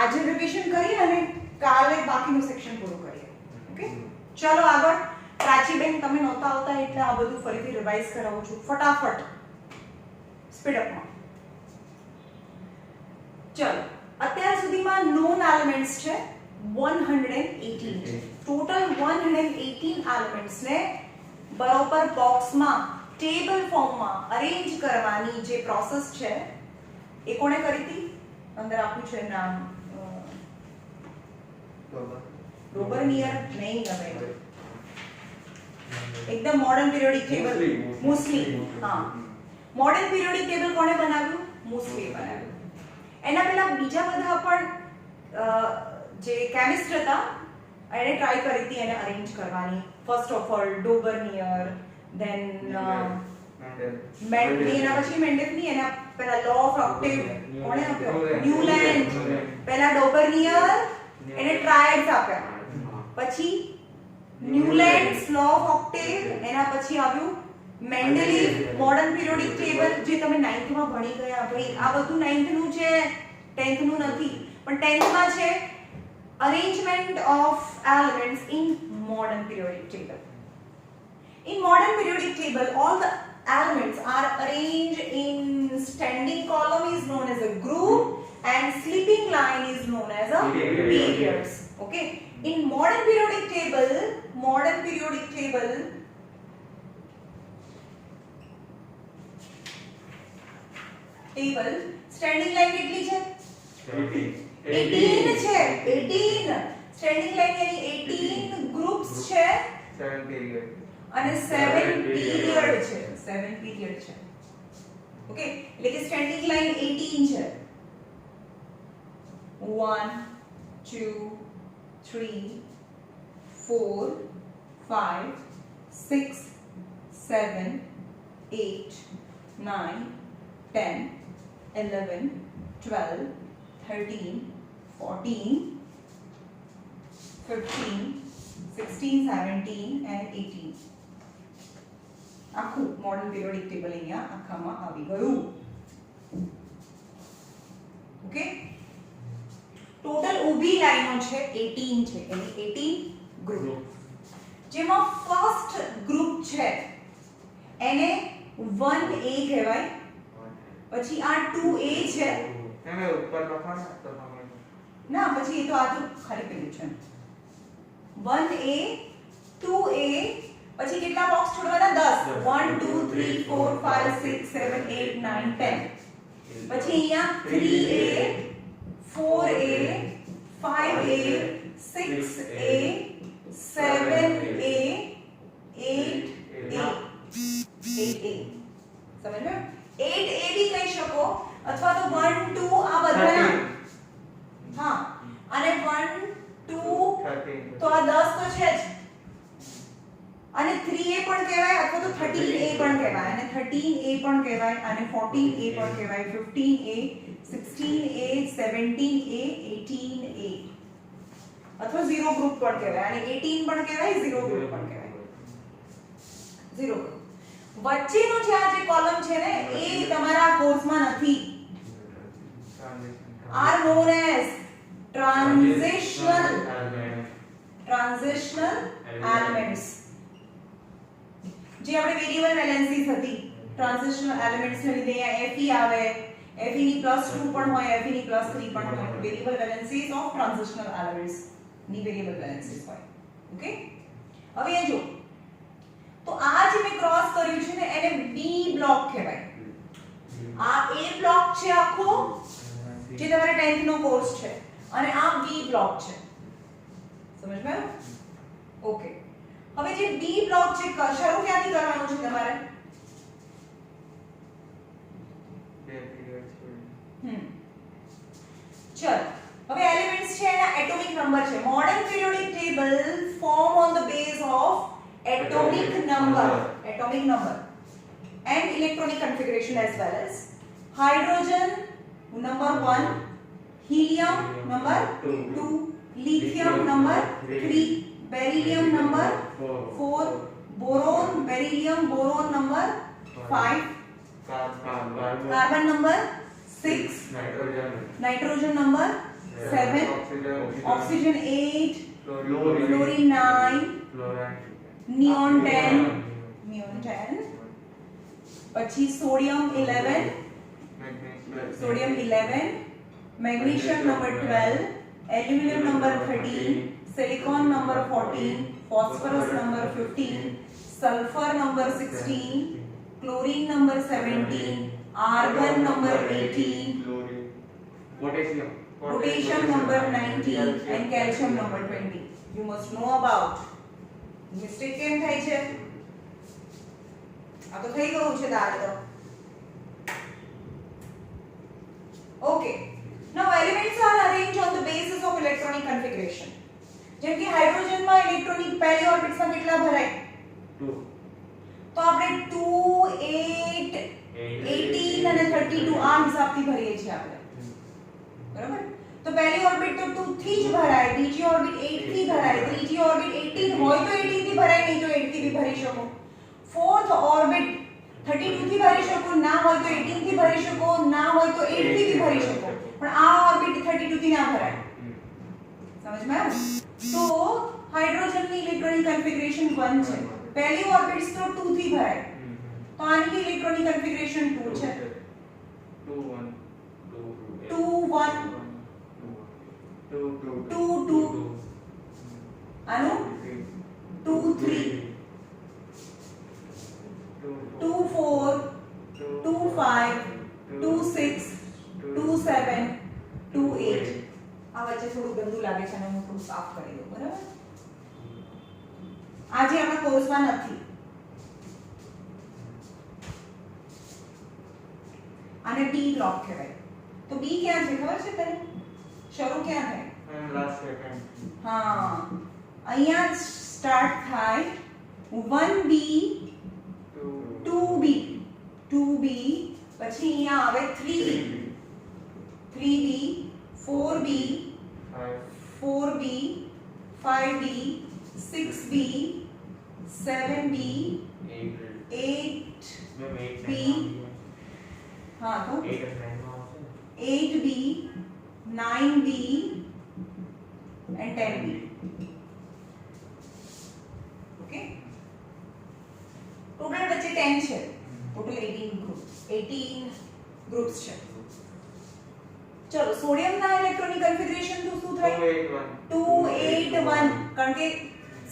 આજે રિવિઝન કરીએ અને કાલે બાકીનું સેક્શન પૂરું કરીએ. ઓકે, ચલો આગળ. પ્રાચીબેન તમે નહોતા આવતા એટલે આ બધું ફરીથી રિવાઇઝ કરાવું છું ફટાફટ સ્પીડ અપમાં. ચલો, અત્યાર સુધીમાં નોન એલિમેન્ટ્સ છે 118 છે. ટોટલ 118 એલિમેન્ટ્સ ને બરોબર બોક્સમાં ટેબલ ફોર્મમાં અરેન્જ કરવાની જે પ્રોસેસ છે એ કોણે કરી હતી? અંદર આપ્યું છે નામ રોબર્નિયર નહીં, હવે એકદમ મોડર્ન પીરિયોડિક ટેબલ મુસ્લી. હા, મોડર્ન પીરિયોડિક ટેબલ કોણે બનાવ્યું? મુસ્લી બનાવ્યું. એના પહેલા બીજા બધા પણ જે કેમિસ્ટ હતા એને ટ્રાય કરી હતી એને અરેન્જ કરવાની. ફર્સ્ટ ઓફ ઓલ ડોબર્નિયર, ધેન એના પછી મેન્ડેલની, એના પહેલા લો ઓફ ઓક્ટેવ કોણે આપ્યો? ન્યુલેન્ડ. પહેલા ડોબર્નિયર એને ટ્રાયડ્સ આપ્યા, પછી ન્યુલેન્ડ્સ લો ઓફ ઓક્ટેવ, એના પછી આવ્યું મેન્ડેલિવ મોડર્ન પીરિયોડિક ટેબલ જે તમે 9th માં ભણી ગયા. ભાઈ આ બધું 9th નું છે, 10th નું નથી, પણ 10th માં છે arrangement of elements in modern periodic table. In modern periodic table, all the elements are arranged in standing column is known as a group and sleeping line is known as a periods. Okay, in modern periodic table standing line કેટલી છે? 18 છે. 18 standing line એની 18 groups છે 7 period અને 7 period છે. 7 period છે. Okay, એટલે કે standing line 18 છે. 1 2 3 4 5 6 7 8 9 10 11 12 13 14 15 16 17 and 18. આખું મોડર્ન પીરિયોડિક ટેબલ અહીંયા આખામાં આવી ગયું. ઓકે, ટોટલ ઊભી લાઈનો છે 18 છે, એટલે 18 ગ્રુપ. જેમાં ફર્સ્ટ ગ્રુપ છે એને 1A કહેવાય, પછી આ 2A છે, એને ઉપર લખવાનું તો તમે ના પછી એ તો આ તો ખાલી પેલું છે 1A 2A, પછી કેટલા બોક્સ છોડવાના? 10. 1 2 3 4 5 6 7 8 9 10. પછી અહીંયા 3A 4A 5A 6A 7A 8A 8A. સમજ્યો? 8A બી કહી શકો અથવા તો 1 2 આ બધાના. હા, અને 1 2 તો આ 10 તો છે જ, અને 3A પણ કહેવાય અથવા તો 13A પણ કહેવાય, અને 13A પણ કહેવાય, અને 14A પણ કહેવાય, 15A 16A 17A 18A અથવા 0 ગ્રુપ પણ કહેવાય, અને 18 પણ કહેવાય, 0 ગ્રુપ પણ કહેવાય. 0 ગ્રુપ વચ્ચેનો જે આ જે કોલમ છે ને એ તમારા કોર્સમાં નથી. are known as transitional elements. જે આપણે વેરિયેબલ વેલેન્સીસ હતી, ટ્રાન્ઝિશનલ એલિમેન્ટ્સ ને લીધે અહીંયા Fe આવે, Fe ની +2 પણ હોય, Fe ની +3 પણ હોય. વેરિયેબલ વેલેન્સીસ ઓફ ટ્રાન્ઝિશનલ એલિમેન્ટ્સ ની વેરિયેબલ વેલેન્સીસ હોય. ઓકે, હવે એ જો તો આ જે મેં ક્રોસ કર્યું છે ને એને બી બ્લોક કહેવાય. આ એ બ્લોક છે આખો જે તમારા 10th નો કોર્સ છે, અને આ બી બ્લોક છે. સમજમાં? ઓકે, હવે જે બી બ્લોક છે શરૂ ક્યાંથી કરવાનું છે તમારે? બે પીરિયડ છે. ચલ, હવે એલિમેન્ટ્સ છે એના એટોમિક નંબર છે. Modern periodic table form on the base of atomic number and electronic configuration as well as hydrogen number 1, helium number 2, lithium number 3, beryllium number 4, boron beryllium boron number 5, carbon carbon number 6, nitrogen nitrogen number 7, oxygen 8, fluorine 9, neon 10, પછી sodium 11, magnesium number 12, aluminum number 13, silicon number 14, phosphorus number 15, sulfur number 16, chlorine number 17, argon number 18, potassium number 19 and calcium number 20. You must know about. Mistake કેમ થાય છે? આ તો થઈ ગયું છે દાળ તો. Okay. Now elements are arranged on the basis of electronic configuration. જેમ કે હાઇડ્રોજન માં ઇલેક્ટ્રોનિક પહેલી ઓર્બિટ્સ માં કેટલા ભરાય? 2. તો આપણે 2 8 18 અને 32 આ હિસાબથી ભરીએ છીએ આપણે. બરાબર? તો પહેલી ઓર્બિટ તો 2 થી જ ભરાય, બીજી ઓર્બિટ 8 થી ભરાય, ત્રીજી ઓર્બિટ 18 હોય તો 18 થી ભરાય, નહીં તો 8 થી બી ભરી શકો. ફોર્થ ઓર્બિટ 32 થી ભરી શકો, ના હોય તો 18 થી ભરી શકો, ના હોય તો 8 થી બી ભરી શકો. પણ આ ઓર્બિટ 32 થી ના ભરાય. સમજમાં આવ્યું? તો હાઇડ્રોજનની ઇલેક્ટ્રોનિક કન્ફિગરેશન 1 છે. પહેલી ઓર્બિટ્સ તો 2 થી ભરાય. તો આની ઇલેક્ટ્રોનિક કન્ફિગરેશન 2 છે. 2 1 2 1 2 2 આનું 2 3 2 4 2 5 2 6 2 7 2 8. આ વચ્ચે થોડું ગંદુ લાગે છે અને હું થોડું સાફ કરી દઉં. બરાબર? આજે આપણા કોર્સમાં નથી. આને બી બ્લોક કહેવાય. તો બી ક્યાં છે ખબર છે તને? શરૂ ક્યાં થાય? Last second. હા, અહીંયા સ્ટાર્ટ થાય 1B 2B 2B, પછી અહીંયા આવે 3B 3B 4B 4B 5B 6B 7B 8B, हाँ तो 8B 9B and 10B. Okay, total बच्चे 10 છે. total 18 groups છે. ચલો સોડિયમ ના ઇલેક્ટ્રોનિક કન્ફિગરેશન તો શું થાય? 2 8 1. કારણ કે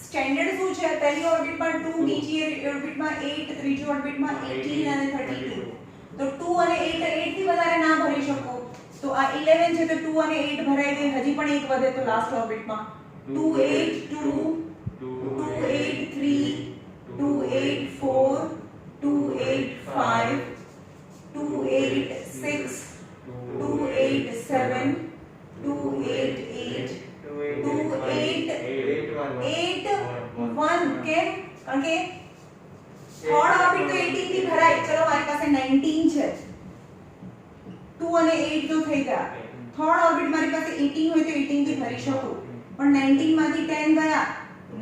સ્ટેન્ડર્ડ શું છે? પહેલી ઓર્બિટમાં 2, બીજી ઓર્બિટમાં 8, ત્રીજી ઓર્બિટમાં 18 અને 32. તો 2 અને 8 થી વધારે ના ભરી શકો. તો આ 11 છે તો 2 અને 8 ભરાઈ ગઈ, હજી પણ એક વધે તો લાસ્ટ ઓર્બિટમાં 2 8 2 2 8 3 2 8 4 2 8 5 2 8 6 2 8 7 2 8 8 2 8 8 1. કેમ? કારણ કે થર્ડ ઓર્બિટ તો 18 થી ભરાય. ચલો મારી પાસે 19 છે. 2 અને 8 તો થઈ ગયા. થર્ડ ઓર્બિટ મારી પાસે 18 હોય તો 18 થી ભરી શકું. પણ 19 માંથી 10 ગયા,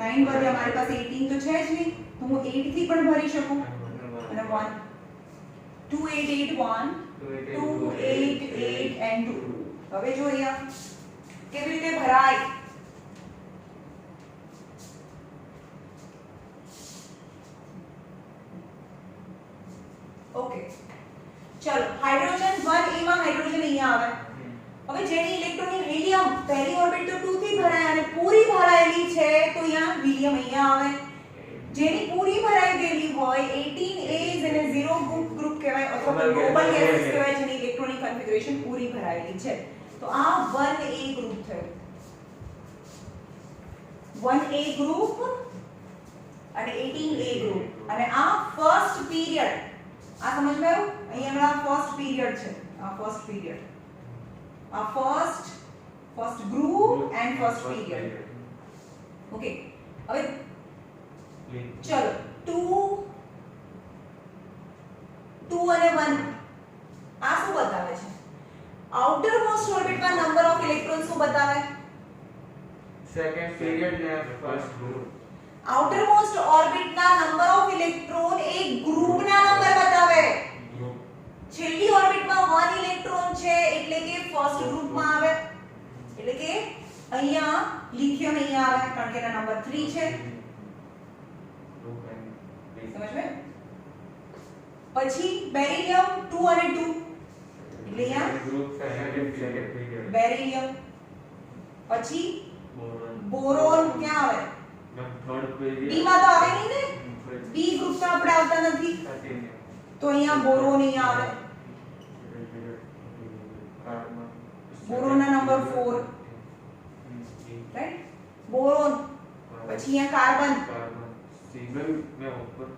9 વધ્યા, મારી પાસે 18 તો છે જ નહીં, તો હું 8 થી પણ ભરી શકું. અને 1 2 8 8 1 2 8 8 and 2. હવે જો અહીંયા કેવી રીતે ભરાય. ઓકે, ચલો હાઇડ્રોજન 1A માં હાઇડ્રોજન અહીંયા આવે. હવે જેની ઇલેક્ટ્રોનિક હિલિયમ પહેલી ઓર્બિટ તો 2 થી ભરાય અને પૂરી ભરાયેલી છે તો અહીંયા હિલિયમ અહીંયા આવે. જેની પૂરી ભરાઈ ગયેલી હોય 18A જેને 0 ગ્રુપ કહેવાય અથવા તો ગ્લોબલ ગેસીસ કહેવાય, જેની ઇલેક્ટ્રોનિક કન્ફિગરેશન પૂરી ભરાયેલી છે. તો આ 1A ગ્રુપ થયું. 1A ગ્રુપ અને 18A ગ્રુપ. અને આ ફર્સ્ટ પીરિયડ. આ સમજમાં આવ્યું? અહીંયા આગળ ફર્સ્ટ પીરિયડ છે. આ ફર્સ્ટ પીરિયડ, આ first group and first period. Okay, હવે ચલો 2 અને 1 આ શું બતાવે છે? આઉટર મોસ્ટ ઓર્બિટમાં નંબર ઓફ ઇલેક્ટ્રોન શું બતાવે? સેકન્ડ પીરિયડ ને ફર્સ્ટ ગ્રુપ. આઉટર મોસ્ટ ઓર્બિટના નંબર ઓફ ઇલેક્ટ્રોન એ ગ્રુપના નંબર બતાવે. છેલ્લી ઓર્બિટમાં 1 ઇલેક્ટ્રોન છે એટલે કે ફર્સ્ટ ગ્રુપમાં આવે. એટલે નહીં આવે કારણ કે એના નંબર 3 છે સમજ में પછી બેરિલિયમ 2 અને 2 એટલે અહીંયા ગ્રુપ સેકન્ડ પીરિયડ બેરિલિયમ પછી બોરોન ક્યાં આવે થર્ડ પીરિયડ બી માં તો આવે નહીં ને બી ગ્રુપ માં આપણે આવતા નથી તો અહીંયા બોરોન અહીં આવે બોરોન ના નંબર 4 રાઈટ બોરોન પછી અહીંયા કાર્બન सिंगल में ऊपर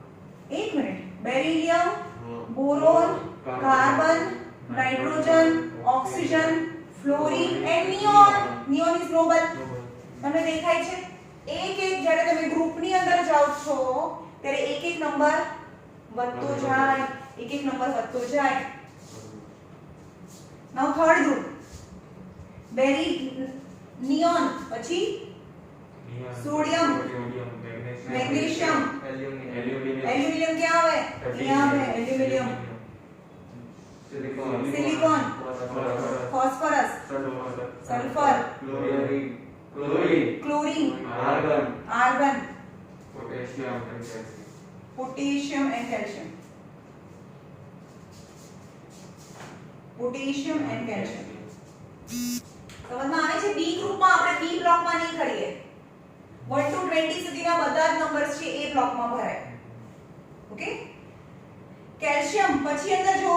एक minute beryllium boron carbon nitrogen oxygen fluorine and neon neon is noble તમને દેખાય છે એક એક જ્યારે તમે ગ્રુપની અંદર જાવ છો ત્યારે એક એક નંબર વધતો જાય એક એક નંબર વધતો જાય નાઉ થર્ડ ગ્રુપ બેરી નિયોન પછી सोडियम मैग्नीशियम एल्यूमिनियम क्या है यहाँ पे aluminium silicon phosphorus sulphur chlorine argon potassium and calcium સમજમાં આવે છે બી ગ્રુપમાં આપણે બી બ્લોકમાં નહીં કરીએ 1 to 20 સુધીના બધા જ નંબર્સ છે એ બ્લોકમાં ભરાય ઓકે કેલ્શિયમ પછી અંદર જો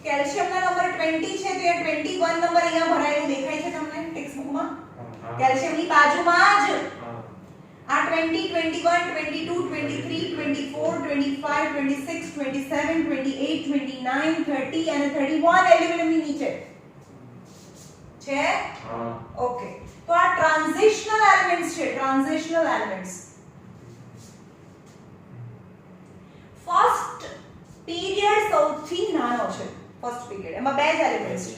કેલ્શિયમના નંબર 20 છે તો એ 21 નંબર અહીંયા ભરાયેલું દેખાય છે તમને ટેક્સ્ટ બુકમાં કેલ્શિયમની બાજુમાં જ આ 20 21 22 23 24 25 26 27 28 29 30 અને 31 એલ્યુમિનિયમની નીચે છે ઓકે તો આ ટ્રાન્ઝિશનલ એલિમેન્ટ્સ છે ટ્રાન્ઝિશનલ એલિમેન્ટ્સ ફર્સ્ટ પીરિયડ સૌથી નાનો છે ફર્સ્ટ પીરિયડ એમાં બે જ એલિમેન્ટ્સ છે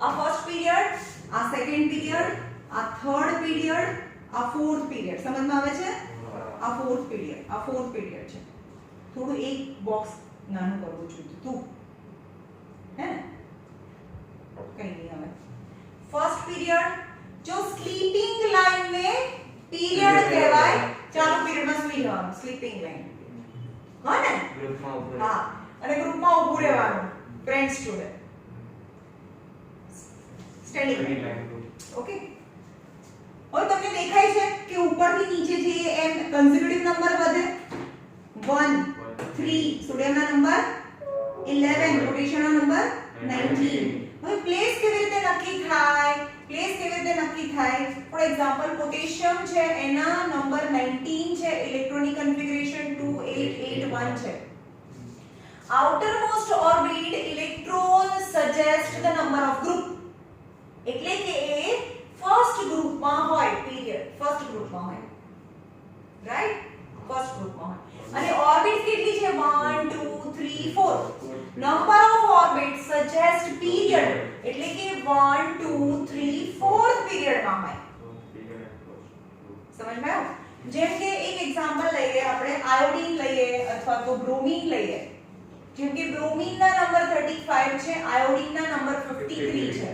આ ફર્સ્ટ પીરિયડ આ સેકન્ડ પીરિયડ આ થર્ડ પીરિયડ આ ફોર્થ પીરિયડ સમજમાં આવે છે આ ફોર્થ પીરિયડ છે થોડું એક બોક્સ નાનું કરવું જોઈએ તું હે ને કઈ નહીં હવે फर्स्ट पीरियड जो स्लीपिंग लाइन में पीरियड कहवाय चालू पीरियड में સુઈ જવાનું સ્લીપિંગ લાઈન હા ને ગ્રુપમાં ઉપર હા અને ગ્રુપમાં ઊભું રહેવાનું ફ્રેન્ડ સ્ટુડન્ટ સ્ટેન્ડિંગ ઓકે હવે તમને દેખાય છે કે ઉપરથી નીચે જે એમ કન્ઝર્વેટિવ નંબર વધે 1 3 સોડિયમના નંબર 11 પોટેશિયમના નંબર 19 હવે પ્લેસ કેવી રીતે નક્કી થાય ફોર એક્ઝામ્પલ પોટેશિયમ છે એના નંબર 19 છે ઇલેક્ટ્રોનિક કન્ફિગરેશન 2881 છે આઉટરમોસ્ટ orbit electron suggest the number of group એટલે કે એ ફર્સ્ટ ગ્રુપમાં હોય પીરિયડ ફર્સ્ટ ગ્રુપમાં હોય રાઈટ ફર્સ્ટ ગ્રુપમાં હોય અને ઓર્બિટ કેટલી છે 1 2 3 4 number of orbits suggest period એટલે કે 1 2 3 4th period માં હોય સમજમાં આવ્યું જેમ કે એક એક્ઝામ્પલ લઈએ આપણે આયોડીન લઈએ અથવા તો બ્રોમીન લઈએ જેમ કે બ્રોમીન ના નંબર 35 છે આયોડીન ના નંબર 53 છે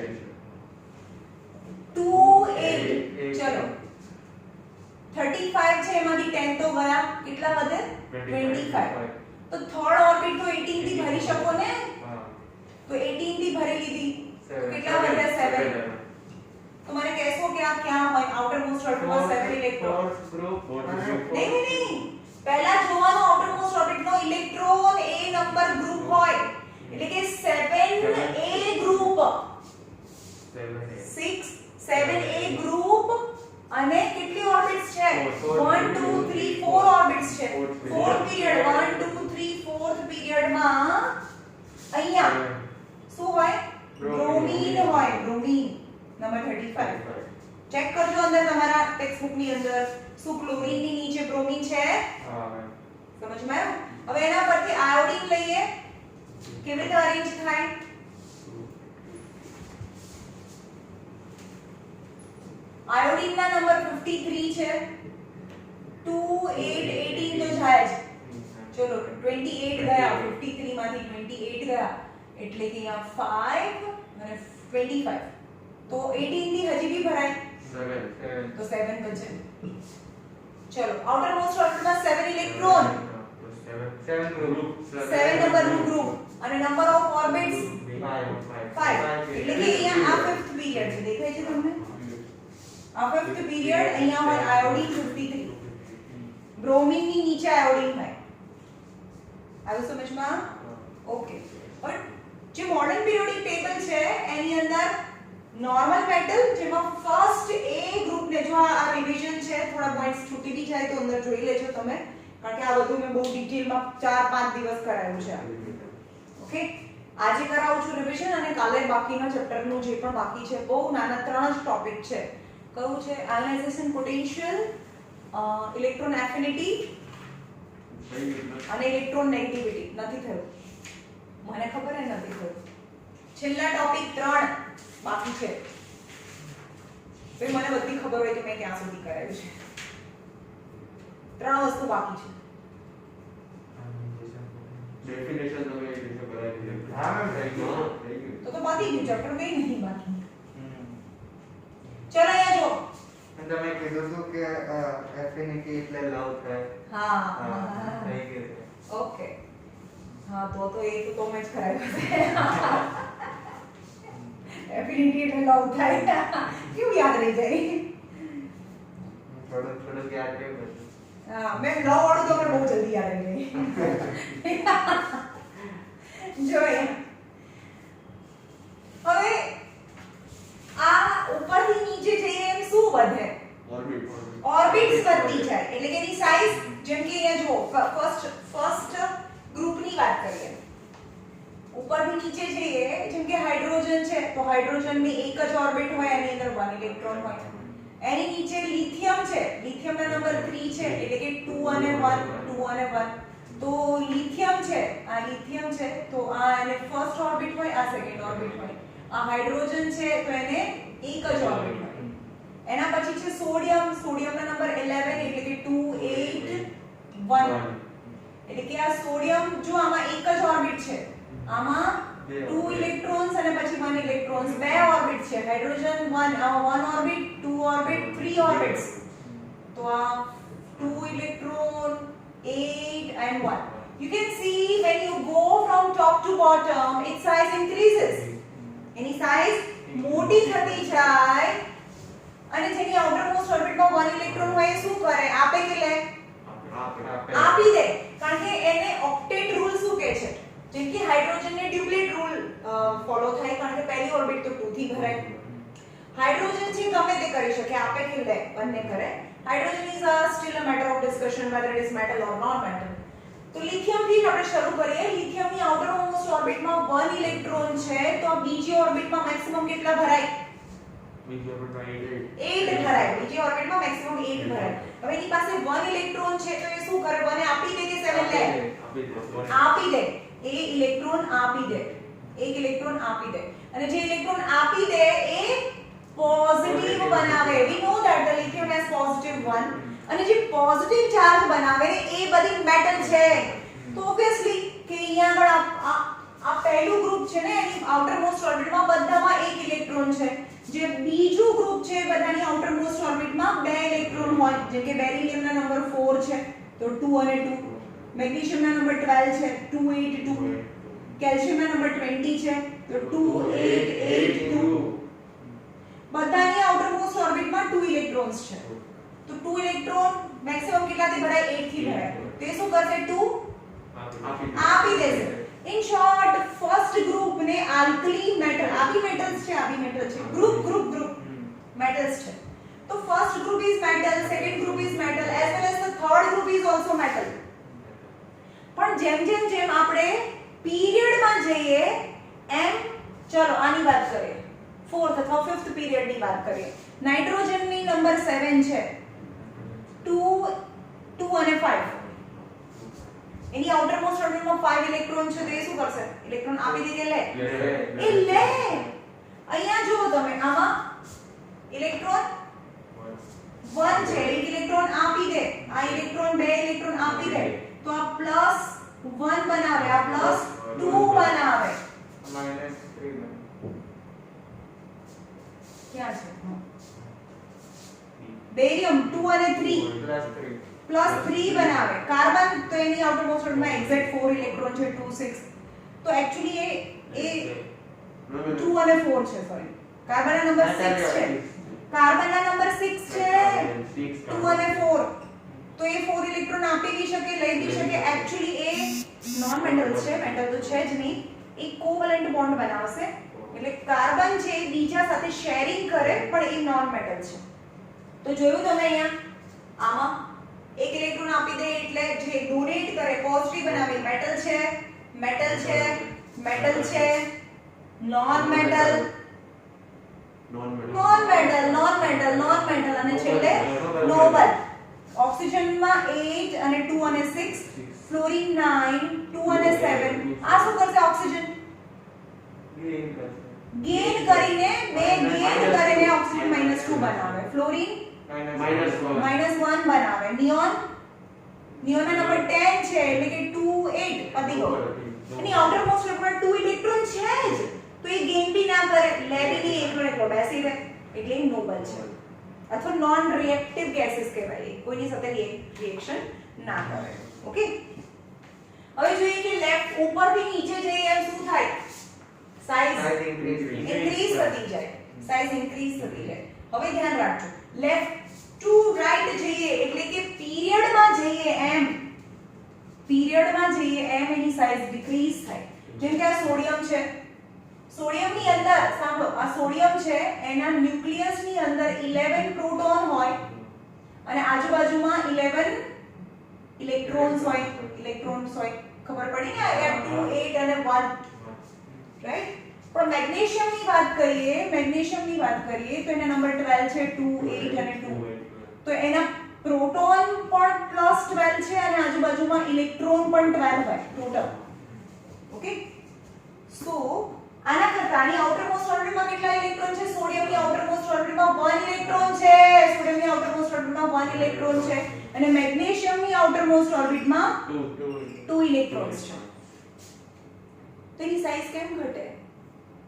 2 8 ચલો 35 છે એમાંથી 10 તો ગયા કેટલા વધે 25 तो थर्ड ऑर्बिट तो 18 થી ભરી શકો ને તો 18 થી ભરી લીધી તો કેટલા વધે 7 તો મને કહેશો કે આ ક્યાં હોય આઉટર મોસ્ટ ઓર્બિટ માં 7 ઇલેક્ટ્રોન નહીં પહેલા જોવાનો આઉટર મોસ્ટ ઓર્બિટ નો ઇલેક્ટ્રોન એ નંબર ગ્રુપ હોય એટલે કે 7a ગ્રુપ 7a ગ્રુપ અને કેટલી ઓર્બિટ્સ છે 1 2 3 4 ઓર્બિટ્સ છે 4 પીરિયડ 1 2 3 4th પીરિયડ માં અહીંયા શું હોય બ્રોમીન હોય બ્રોમીન નંબર 35 ચેક કરજો અંદર તમારા ટેક્સ્ટ બુક ની અંદર શું ક્લોરીન ની નીચે બ્રોમીન છે સમજમાં આવ્યું હવે એના પરથી આયોડીન લઈએ કેવી રીતે અરેન્જ થાય आयोडीन ना नंबर 53 છે 2 8 18 તો જાય જ ચલો 28 ગયા 53 માંથી 28 ગયા એટલે કે અહીંયા 5 અને 25 તો 18 ની હજી બી ભરાય 7 તો 7 બચે चलो आउटर मोस्ट ऑर्बिट માં 7 ઇલેક્ટ્રોન, 7 ગ્રુપ 7 નંબરનું ગ્રુપ અને નંબર ઓફ ઓર્બિટ્સ 5. એટલે કે અહીંયા આ 5th પીરિયડ છે, દેખાય છે તમને? આ 5th પીરિયડ અહીંયા હોય આયોડિન 53, બ્રોમિન ની નીચે આયોડિન હોય. આવ્યું સમજમાં? ઓકે. પણ જે મોડર્ન પીરિયોડિક ટેબલ છે એની અંદર નોર્મલ મેટલ જેમાં ફર્સ્ટ એ ગ્રુપ ને, જો આ રિવિઝન છે, થોડા પોઈન્ટ્સ છૂટી બી જાય તો અંદર જોઈ લેજો તમે, કારણ કે આ બધું મેં બહુ ડિટેલમાં 4-5 દિવસ કરાયું છે. ઓકે, આજે કરાવું છું રિવિઝન અને કાલે બાકીના ચેપ્ટરનું જે પણ બાકી છે, બહુ નાના 3 જ ટોપિક છે. કયું છે? આયોનાઇઝેશન પોટેન્શિયલ, ઇલેક્ટ્રોન એફિનિટી અને ઇલેક્ટ્રોન નેગેટિવિટી. નથી થયું, મને ખબર હે નથી થયું. છેલ્લા ટોપિક 3 બાકી છે. મને બધી ખબર હોય કે મેં ક્યાં સુધી કરાવ્યું છે. 3 વસ્તુ બાકી છે. ડેફિનેશન તમે એ રીતે કરાવી દીધી. હા મેમ થઈ ગયું. તો બાકી ગયું ચેપ્ટર કઈ નહીં બાકી. ચલો અહીંયા જો. તમે કીધું હતું કે એફિનિટી એટલે લવ થાય. હા થઈ ગયું. ઓકે. હા તો એ તો મેં જ કરાવ્યું છે. એફિનિટી એટલે લવ થાય. કેવું યાદ રહી જાય? થોડું યાદ કેવું હતું? હા, મેં લવ વાળું તો મને બહુ જલ્દી યાદ રહી જાય. જોઈએ. હવે આ ઉપરથી નીચે જઈએ એમ શું વધે? ઓર્બિટ્સ વધતી જાય. એટલે કે એની સાઈઝ, જેમ કે અહીંયા જો ફર્સ્ટ ગ્રુપની વાત કરીએ. ઉપરથી નીચે જઈએ, જેમ કે હાઇડ્રોજન છે તો હાઇડ્રોજનની એક જ ઓર્બિટ હોય, એની અંદર 1 ઇલેક્ટ્રોન હોય. એની નીચે લિથિયમ છે, લિથિયમના નંબર 3 છે, એટલે કે 2 અને 1, 2 અને 1. તો લિથિયમ છે, આ લિથિયમ છે તો આ એને ફર્સ્ટ ઓર્બિટ હોય, આ સેકન્ડ ઓર્બિટ હોય. આ હાઇડ્રોજન છે તો એને એક જ ઓર્બિટ હોય. એના પછી છે સોડિયમ, સોડિયમના નંબર 11, એટલે કે 2 8 1. એટલે કે આ સોડિયમ, જો આમાં એક જ ઓર્બિટ છે, આમાં 2 ઇલેક્ટ્રોન્સ અને પછી 1 ઇલેક્ટ્રોન્સ, બે ઓર્બિટ છે. Hydrogen 1 orbit, 2 orbit, 3 orbits. તો આ 2 electron, 8 and 1. You can see when you go from top to bottom, its size increases. Any size મોટી થતી જાય અને જેની આઉટરમોસ્ટ ઓર્બિટમાં 1 ઇલેક્ટ્રોન હોય એ શું કરે? આપે કે લે? આપી દે. કારણ કે એને ઓક્ટેટ રૂલ શું કહે છે? જેમ કે હાઇડ્રોજનને ડ્યુપ્લેટ રૂલ ફોલો થાય, કારણ કે પહેલી ઓર્બિટ તો 2 થી ભરાય. હાઇડ્રોજન છે ગમે તે કરી શકે, આપે કે લે બંને કરે. Hydrogen is still a matter of discussion whether it is metal or not metal. તો લિથિયમ થી આપણે શરૂ કરીએ. લિથિયમની આઉટરમોસ્ટ ઓર્બિટમાં 1 ઇલેક્ટ્રોન છે, તો બીજી ઓર્બિટમાં મેક્સિમમ કેટલા ભરાય? બીજી ઓર્બિટમાં 8 ભરાય. બીજી ઓર્બિટમાં મેક્સિમમ 8 ભરાય. હવે એની પાસે 1 ઇલેક્ટ્રોન છે તો એ શું કરે? 1 આપી દે કે 7 લે? આપી દે. એ ઇલેક્ટ્રોન આપી દે. એક ઇલેક્ટ્રોન આપી દે. અને જે ઇલેક્ટ્રોન આપી દે એ પોઝિટિવ બનાવે. we know that the lithium has positive 1. અને જે પોઝિટિવ ચાર્જ બનાવે એ બધી મેટલ છે. તો ઓબ્વિયસલી કે અહીંયા આગળ આ પહેલું ગ્રુપ છે ને, એની આઉટરમોસ્ટ ઓર્બિટમાં બધામાં એક ઇલેક્ટ્રોન છે. જે બીજું ગ્રુપ છે બધાની આઉટરમોસ્ટ ઓર્બિટમાં બે ઇલેક્ટ્રોન હોય. જેમ કે બેરિલિયમના નંબર 4 છે તો 2 અને 2. મેગ્નેશિયમના નંબર 12 છે 2 8 2. કેલ્શિયમના નંબર 20 છે તો 2 8 8 2. બધાની આઉટરમોસ્ટ ઓર્બિટમાં 2 ઇલેક્ટ્રોન્સ છે. તો 2 ઇલેક્ટ્રોન મેક્સિમમ કેટલાથી ભરાય? 8 થી ભરાય. તો એ શું કરશે? 2 આપી દેશે. ઇન શોર્ટ, ફર્સ્ટ ગ્રુપ ને આલ્કલી મેટલ, આવી મેટલ્સ છે, આવી મેટલ છે, ગ્રુપ મેટલ્સ છે. તો first group is metal, second group is metal, as well as the third group is also metal. પણ જેમ આપણે પીરિયડમાં જઈએ એમ, ચલો આની વાત કરીએ, 4th અથવા 5th પીરિયડની વાત કરીએ. નાઇટ્રોજનની નંબર 7 છે, 2 અને 5. એની આઉટરમોસ્ટ ઓર્બિટમાં 5 ઇલેક્ટ્રોન છે તો એ શું કરશે? ઇલેક્ટ્રોન આપી દે કે લે? એ લે. અહીંયા જુઓ તમે, આમાં ઇલેક્ટ્રોન 1 છે, એક ઇલેક્ટ્રોન આપી દે. આ ઇલેક્ટ્રોન 2 ઇલેક્ટ્રોન આપી દે તો આ +1 બનાવે, આ +2 બનાવે. -3 ક્યાં છે? બેરિયમ 2 અને 3 પ્લસ 3 +3 બનાવે. કાર્બન તો એની આઉટરમોસ્ટ ઓર્બિટમાં એક્ઝેક્ટ 4 ઇલેક્ટ્રોન છે, 2 6. તો એક્ચ્યુઅલી એ 2 અને 4 છે, સોરી. કાર્બનના નંબર 6 છે. કાર્બનના નંબર 6 છે, 2 અને 4. તો એ 4 ઇલેક્ટ્રોન આપી બી શકે, લઈ બી શકે. એક્ચ્યુઅલી એ નોન મેટલ છે, મેટલ તો છે જ નહીં. એ કોવેલેન્ટ બોન્ડ બનાવશે. એટલે કાર્બન છે એ બીજા સાથે શેરિંગ કરે, પણ એ નોન મેટલ છે. તો જોયું તમે અહીંયા આમાં એક ઇલેક્ટ્રોન આપી દે એટલે જે ડોનેટ કરે પોઝિટિવ બનાવે મેટલ છે, મેટલ છે, મેટલ છે, non metal, non metal, non metal, non metal અને છેલ્લે નોબલ. ઓક્સિજનમાં 8 અને 2 અને 6, ફ્લોરીન 9, 2 અને 7. આ શું કરશે ઓક્સિજન? ગેઇન કરીને ઓક્સિજન -2 બનાવે. ફ્લોરીન -1 બનાવે. નિયોનના નંબર 10 છે એટલે કે 2 8 પતી ગયો. એની આઉટર મોસ્ટ ઓર્બિટમાં 2 ઇલેક્ટ્રોન છે જ, તો એ ગેઇન બી ના કરે, લે બી નહીં, એકલો એકલો બેસી રહે, એટલે એ નોબલ છે. અથવા નોન રિએક્ટિવ ગેસીસ કહેવાય, કોઈની સાથે રિએક્શન ના કરે. ઓકે, હવે જોઈએ કે લેફ્ટ ઉપરથી નીચે જઈએ એમ શું થાય? સાઈઝ ઇન્ક્રીઝ થતી જાય, સાઈઝ ઇન્ક્રીઝ થતી જાય. હવે ધ્યાન રાખજો, લેફ્ટ ટુ રાઈટ જઈએ એટલે કે પીરિયડમાં જઈએ એમ એની સાઈઝ ડિક્રીઝ થાય. જેમ કે આ સોડિયમ છે, સોડિયમની અંદર સાંભળો, આ સોડિયમ છે એના ન્યુક્લિયસની અંદર 11 પ્રોટોન હોય અને આજુબાજુમાં 11 ઇલેક્ટ્રોન્સ હોય. ખબર પડી ને? આ 2 8 અને 1, રાઈટ? પણ મેગ્નેશિયમની વાત કરીએ તો એના નંબર 12 છે, 2 8 અને 2. તો એના પ્રોટોન પણ +12 છે અને આજુબાજુમાં ઇલેક્ટ્રોન પણ 12 હોય ટોટલ. ઓકે, સો આના કરતા આની આઉટરમોસ્ટ ઓર્બિટમાં કેટલા ઇલેક્ટ્રોન છે? સોડિયમની આઉટરમોસ્ટ ઓર્બિટમાં 1 ઇલેક્ટ્રોન છે, સોડિયમની આઉટરમોસ્ટ ઓર્બિટમાં 1 ઇલેક્ટ્રોન છે અને મેગ્નેશિયમની આઉટરમોસ્ટ ઓર્બિટમાં 2 ઇલેક્ટ્રોન્સ છે. તો એની સાઈઝ કેમ ઘટે?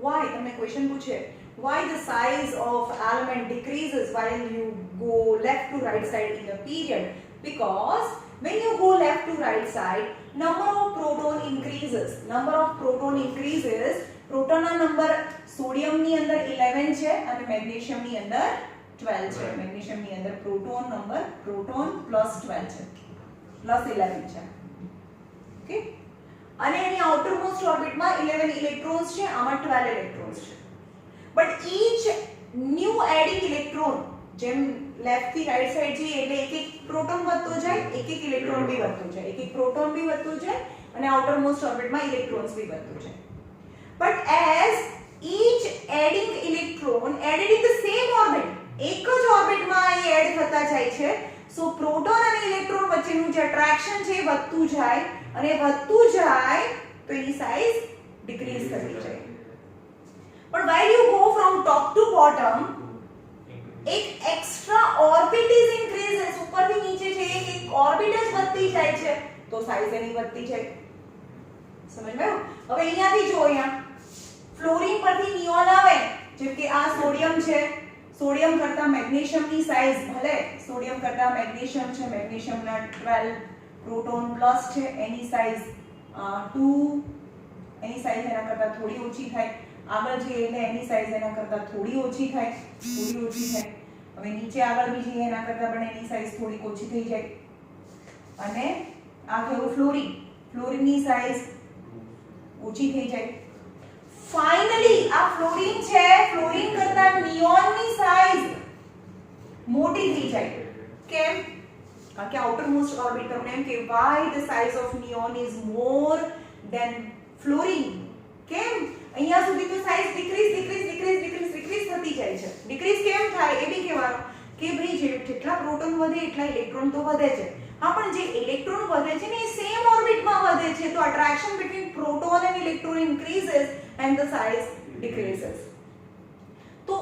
why? તમને ક્વેશ્ચન પૂછે, why the size of element decreases while you go left to right side in a period? Because when you go left to right side, number of proton increases. પ્રોટોનના number સોડિયમની અંદર 11 છે અને મેગ્નેશિયમની અંદર 12 છે. મેગ્નેશિયમની અંદર પ્રોટોન +12 છે, +11 છે. ઓકે, અને એની આઉટરમોસ્ટ ઓર્બિટમાં 11 ઇલેક્ટ્રોન્સ છે, આમાં 12 ઇલેક્ટ્રોન્સ છે. But each new adding electron, જેમ લેફ્ટ થી રાઈટ સાઈડ જઈએ એટલે એક પ્રોટોન વધતો જાય, એક ઇલેક્ટ્રોન બી વધતો જાય, એક પ્રોટોન બી વધતો જાય અને આઉટરમોસ્ટ ઓર્બિટમાં ઇલેક્ટ્રોન્સ બી વધતો જાય. But as each adding electron added in the same orbit, એક જ ઓર્બિટમાં એ એડ થતા જાય છે, સો પ્રોટોન અને ઇલેક્ટ્રોન વચ્ચેનું જે એટ્રેક્શન છે એ વધતું જાય અને વધતું જાય તો એની સાઈઝ ડિક્રીઝ થતી જાય. પણ while you go from top to bottom, એક એક્સ્ટ્રા ઓર્બિટ ઇઝ ઇન્ક્રીઝિસ. ઉપરથી નીચે છે એક ઓર્બિટ જ વધતી જાય છે તો સાઈઝ એની વધતી જાય. સમજમાં આવ્યું? હવે અહીંયાથી જો, અહીંયા ફ્લોરીન પરથી નિયોન આવે, જેમ કે આ સોડિયમ છે, સોડિયમ કરતા મેગ્નેશિયમની સાઈઝ, ભલે સોડિયમ કરતા મેગ્નેશિયમ છે, મેગ્નેશિયમના 12 પ્રોટોન પ્લસ છે, એની સાઈઝ 2, એની સાઈઝ એના કરતા થોડી ઓછી થાય. આગળ જઈએ એટલે એની સાઈઝ એના કરતા થોડી ઓછી થાય. હવે નીચે આગળ બી જઈએ એના કરતા પણ એની સાઈઝ થોડી ઓછી થઈ જાય. અને આ કેવું ફ્લોરીનની સાઈઝ ઓછી થઈ જાય. ફાઇનલી આ ફ્લોરીન છે, ફ્લોરીન કરતા નિયોનની સાઈઝ મોટી થઈ જાય. કેમ? કારણ કે આઉટરમોસ્ટ ઓર્બિટ તમને એમ કે why the size of neon is more than fluorine. કેમ? અહીંયા સુધી તો સાઈઝ ડિક્રીઝ થતી જાય છે. ડિક્રીઝ કેમ થાય એ બી કહેવાનું કે ભાઈ જેટલા પ્રોટોન વધે એટલા ઇલેક્ટ્રોન તો વધે છે. હા, પણ જે ઇલેક્ટ્રોન વધે છે ને એ સેમ ઓર્બિટમાં વધે છે, તો attraction between proton and electron increases and the size decreases. તો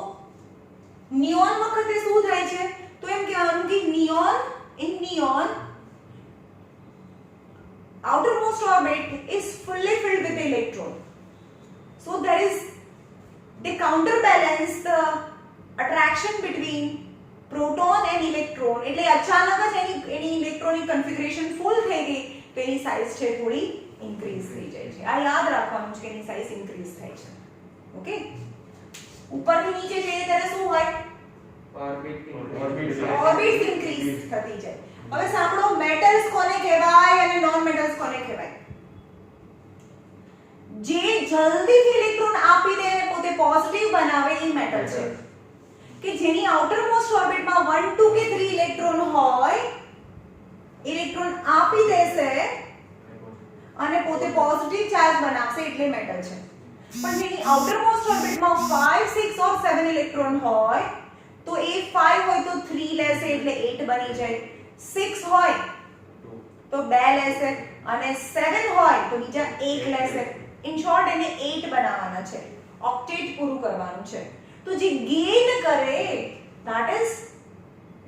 નિયોન વખતે શું થાય છે? તો એમ કહેવાનું કે in neon outermost orbit is fully filled with electron. So they counterbalance the attraction between proton and electron એટલે અચાનક જ એની ઇલેક્ટ્રોનિક કન્ફિગરેશન ફૂલ થઈ ગઈ તો એની સાઇઝ છે થોડી ઇન્ક્રીઝ થઈ જાય છે. આ યાદ રાખવાનું છે કે એની સાઇઝ ઇન્ક્રીઝ થાય છે. ઓકે, ઉપરથી નીચે જઈએ ત્યારે શું હોય? ઓર્બિટ્સ ઇન્ક્રીઝ થતી જાય. હવે સાંભળો, મેટલ્સ કોને કહેવાય અને નોન મેટલ્સ કોને કહેવાય? જે જલ્દીથી ઇલેક્ટ્રોન આપી દે અને પોતે પોઝિટિવ બનાવે એ મેટલ છે. કે જેની આઉટરમોસ્ટ ઓર્બિટમાં 1 2 કે 3 ઇલેક્ટ્રોન હોય, ઇલેક્ટ્રોન આપી દેશે અને પોતે પોઝિટિવ ચાર્જ બનાવશે એટલે મેટલ છે. પણ જેની આઉટરમોસ્ટ ઓર્બિટમાં 5 6 ઓર 7 ઇલેક્ટ્રોન હોય તો એ 5 હોય તો 3 લેશે એટલે 8 બની જાય, 6 હોય તો 2 લેશે અને 7 હોય તો બીજા 1 લેશે. ઇન શોર્ટ એને 8 બનાવવાના છે, ઓક્ટેટ પૂરું કરવાનું છે. તો જે ગેઇન કરે that is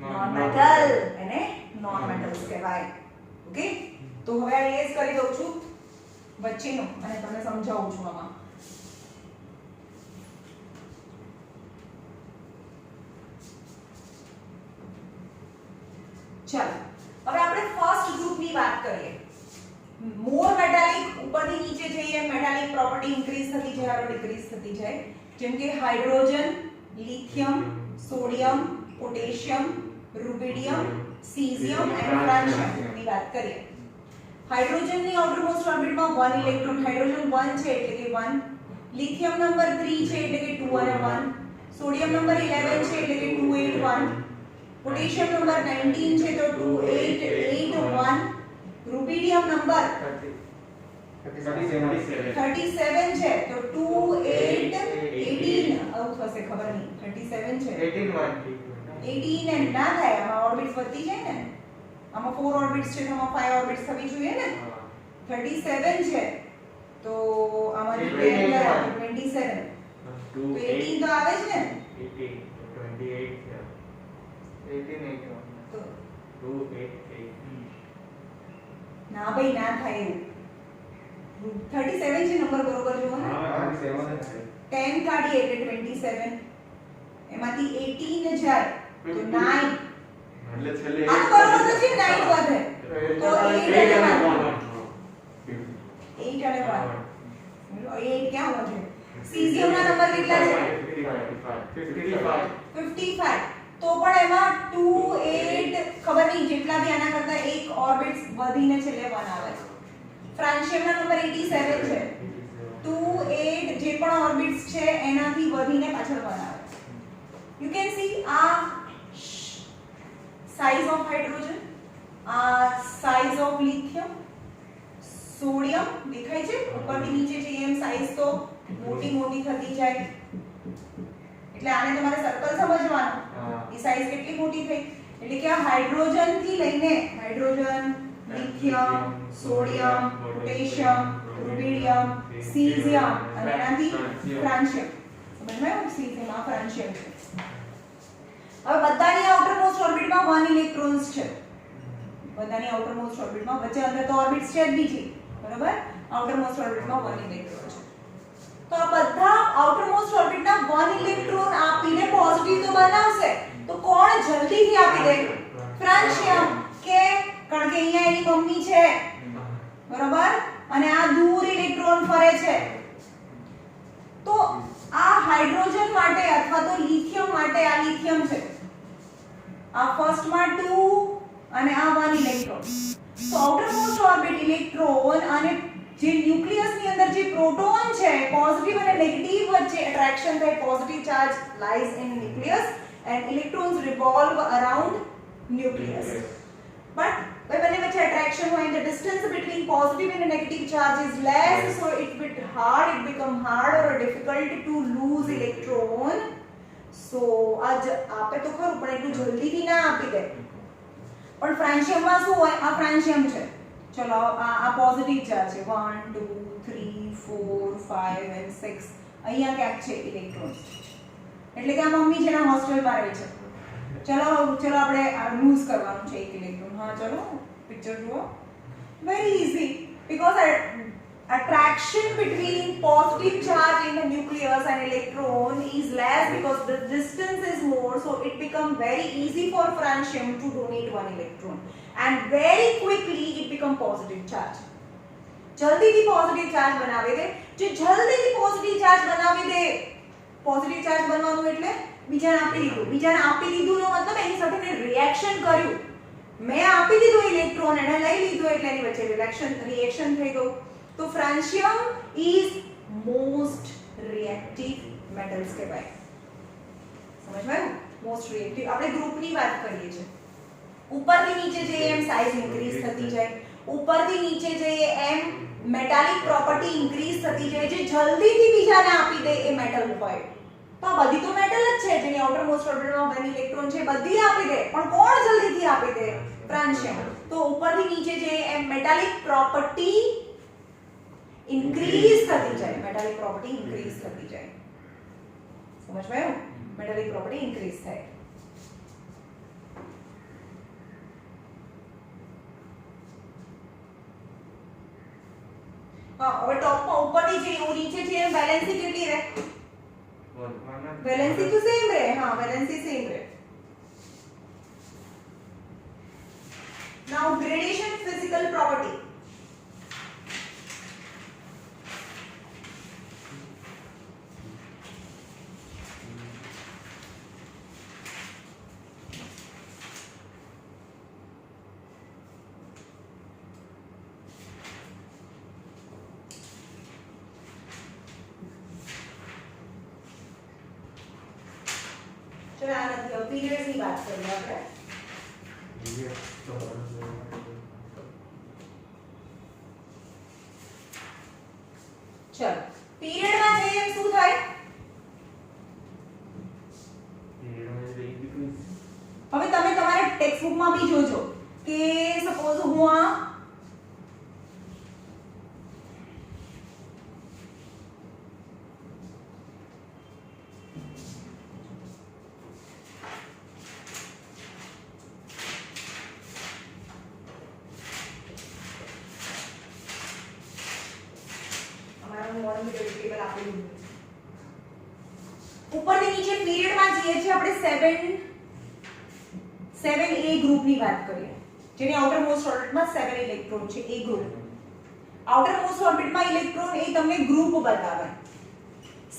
non metal, એને નોન મેટલ્સ કહેવાય. ઓકે, તો હવે આ એસ કરી દઉં છું વચ્ચેનો અને તમને સમજાવું છું આમાં. ચાલો હવે આપણે ફર્સ્ટ ગ્રુપની વાત કરીએ. મોર મેટાલિક, ઉપરથી નીચે જઈએ મેટાલિક પ્રોપર્ટી ઇન્ક્રીઝ થતી જાય અને ડિક્રીઝ થતી જાય. જેમ કે hydrogen, lithium, sodium, potassium, rubidium, caesium and francium ની વાત કરીએ. હાઇડ્રોજનની આઉટરમોસ્ટ ઓર્બિટમાં 1 ઇલેક્ટ્રોન, હાઇડ્રોજન 1 છે એટલે કે 1, લિથિયમ નંબર 3 છે એટલે કે 2 અને 1, સોડિયમ નંબર 11 છે એટલે કે 2 8 1, પોટેશિયમ નંબર 19 છે તો 2 8 8 1, રુબિડિયમ નંબર 37 છે તો 2 8 18 આવું થશે, ખબર નહીં, 37 છે 18 એમ ના થાય, આમાં ઓર્બિટ્સ વધતી જાય ને, આમાં 4 ઓર્બિટ્સ છે તો આમાં 5 ઓર્બિટ્સ થવી જોઈએ ને. 37 છે તો આમાં 10 27 તો 18 તો આવે જ ને. 28 ના ભાઈ ના થાય એવું. 37 છે નંબર બરોબર જુઓ ને. 10 કાઢીએ એટલે 27, એમાંથી 18 જાય તો 9. એટલે છેલ્લે આ બરોબર તો છે, 9 વધે તો 8 અને 1 8 અને 1 8 ક્યાં વધે? સીઝિયમ ના નંબર કેટલા છે? 55. તો પણ એમાં 2 8 ખબર નહીં, જેટલા બી આના કરતા એક ઓર્બિટ્સ વધીને છેલ્લે 1 આવે છે. ફ્રાન્સિયમ ના નંબર 87 છે, 2 8 જે પણ ઓર્બિટ્સ છે એનાથી વધીને પાછળ 1 આવે. યુ કેન સી આ સાઇઝ ઓફ હાઇડ્રોજન, આ સાઇઝ ઓફ લિથિયમ, સોડિયમ દેખાય છે. ઉપરથી નીચે જઈએ એમ સાઇઝ તો મોટી મોટી થતી જાય. એટલે આને તમારે સર્કલ સમજવાનું, એ સાઇઝ કેટલી મોટી થઈ. એટલે કે આ હાઇડ્રોજન થી લઈને hydrogen, lithium, sodium, potassium, rubidium, caesium અને એનાથી ફ્રાન્સિયમ. સમજમાં? સીઝિયમ આ ફ્રાન્સિયમ છે. હવે બધાની આઉટરમોસ્ટ ઓર્બિટમાં 1 ઇલેક્ટ્રોન્સ છે. બધાની આઉટરમોસ્ટ ઓર્બિટમાં, વચ્ચે અંદર તો ઓર્બિટ્સ છે જ બીજી, બરાબર? આઉટરમોસ્ટ ઓર્બિટમાં 1 ઇલેક્ટ્રોન છે. તો આ બધા આઉટરમોસ્ટ ઓર્બિટના 1 ઇલેક્ટ્રોન આપીને પોઝિટિવ તો બનાવશે. તો કોણ જલ્દીથી આપી દે? ફ્રાન્સિયમ. કે કારણ કે અહીંયા એની મમ્મી છે, બરાબર, અને આ દૂર ઇલેક્ટ્રોન ફરે છે. તો આ હાઇડ્રોજન માટે અથવા તો લિથિયમ માટે આ લિથિયમ છે, આ ફર્સ્ટ માં 2 અને આ 1 ઇલેક્ટ્રોન. તો આઉટરમોસ્ટ ઓર્બિટ ઇલેક્ટ્રોન અને જે ન્યુક્લિયસ ની અંદર જે પ્રોટોન છે, પોઝિટિવ અને નેગેટિવ વચ્ચે એટ્રેક્શન થાય, positive charge lies in nucleus and electrons revolve around nucleus. But when વચ્ચે attraction હોય, the distance between positive and negative charge is less, so it become hard or difficult to lose electron. So આજ આપે તો ખરું પણ એટલું જલ્દીથી ના આપી દે. પણ ફ્રાન્સિયમમાં શું હોય? આ ફ્રાન્સિયમ છે, ચલો આ પોઝિટિવ ચાર્જ છે, 1 2 3 4 5 and 6. અહીંયા ક્યાંક છે ઇલેક્ટ્રોન, એટલે કે આ મમ્મી જેના હોસ્ટેલમાં રહે છે. ચલો આપણે લૂઝ કરવાનું છે 1 ઇલેક્ટ્રોન. હા ચલો પિક્ચર જુઓ. Very easy, because attraction between positive charge in the nucleus and electron is less because the distance is more, so it becomes very easy for francium to donate one electron and very quickly it become positive charge. જલ્દીથી positive charge બનાવી દે. જે જલ્દીથી positive charge બનાવી દે, positive charge બનવાનું એટલે બીજાને આપી દીધું. બીજાને આપી દીધુંનો મતલબ એની સાથે રિએક્શન કર્યું. મેં આપી દીધું ઇલેક્ટ્રોન, એને લઈ લીધું એટલે એની વચ્ચે રિએક્શન થઈ ગયું. તો francium is most reactive metals કહેવાય. સમજવાયું? Most reactive. આપણે ગ્રુપની વાત કરીએ છીએ. ઉપરથી નીચે જઈએ એમ સાઇઝ ઇન્ક્રીઝ થતી જાય, ઉપરથી નીચે જઈએ એમ મેટાલિક પ્રોપર્ટી ઇન્ક્રીઝ થતી જાય. જે જલ્દીથી બીજાને આપી દે એ મેટલ હોય. તો આ બધી તો મેટલ જ છે, જેની આઉટર મોસ્ટ ઓર્બિટલમાં 1 ઇલેક્ટ્રોન છે, બધી આપી દે. પણ કોણ જલ્દીથી આપી દે? ફ્રાન્સિયમ. તો ઉપરથી નીચે જઈએ એમ મેટાલિક પ્રોપર્ટી ઇન્ક્રીઝ થતી જાય, મેટાલિક પ્રોપર્ટી ઇન્ક્રીઝ થતી જાય. સમજવાયું? મેટાલિક પ્રોપર્ટી ઇન્ક્રીઝ થાય. હવે ટોપમાં ઉપરથી જે નીચે છે એમ વેલેન્સી કેટલી રહે? વેલેન્સી તો સેમ રહે. હા, વેલેન્સી સેમ રહે. નાઉ ગ્રેડેશન ફિઝિકલ પ્રોપર્ટી. ચલો આ નથી, હવે પીરિયડ્સ ની વાત કરીએ આપણે. ચલો પીરિયડમાં જઈએ એમ શું થાય? હવે તમે તમારા ટેક્સ્ટબુકમાં બી જોજો કે સપોઝ હું આ ઉપરથી નીચે પીરિયડમાં જઈએ છીએ આપણે 7a ગ્રુપની વાત કરીએ, જેની આઉટર મોસ્ટ ઓર્બિટમાં 7 ઇલેક્ટ્રોન છે. એ ગ્રુપ આઉટર મોસ્ટ ઓર્બિટમાં ઇલેક્ટ્રોન એ તમને ગ્રુપ બતાવે.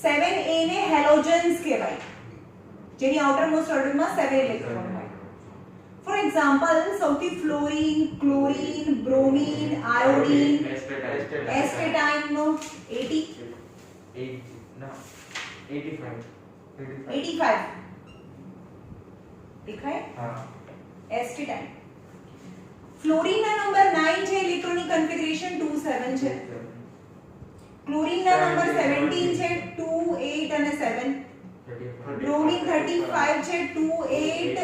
7a ને હેલોજન્સ કહેવાય, જેની આઉટર મોસ્ટ ઓર્બિટમાં 7 ઇલેક્ટ્રોન હોય. ફોર એક્ઝામ્પલ સૌથી ફ્લોરીન, ક્લોરીન, બ્રોમીન, આયોડીન, એસ્ટેટાઇન નો 85 દેખાય? હા. એસ્ટેટાઇન. ફ્લોરીન ના નંબર 9 છે, ઇલેક્ટ્રોનિક કન્ફિગરેશન 27 છે. ક્લોરીન ના નંબર 17 છે, 2 8 અને 7. બ્રોમીન 35 છે, 2 8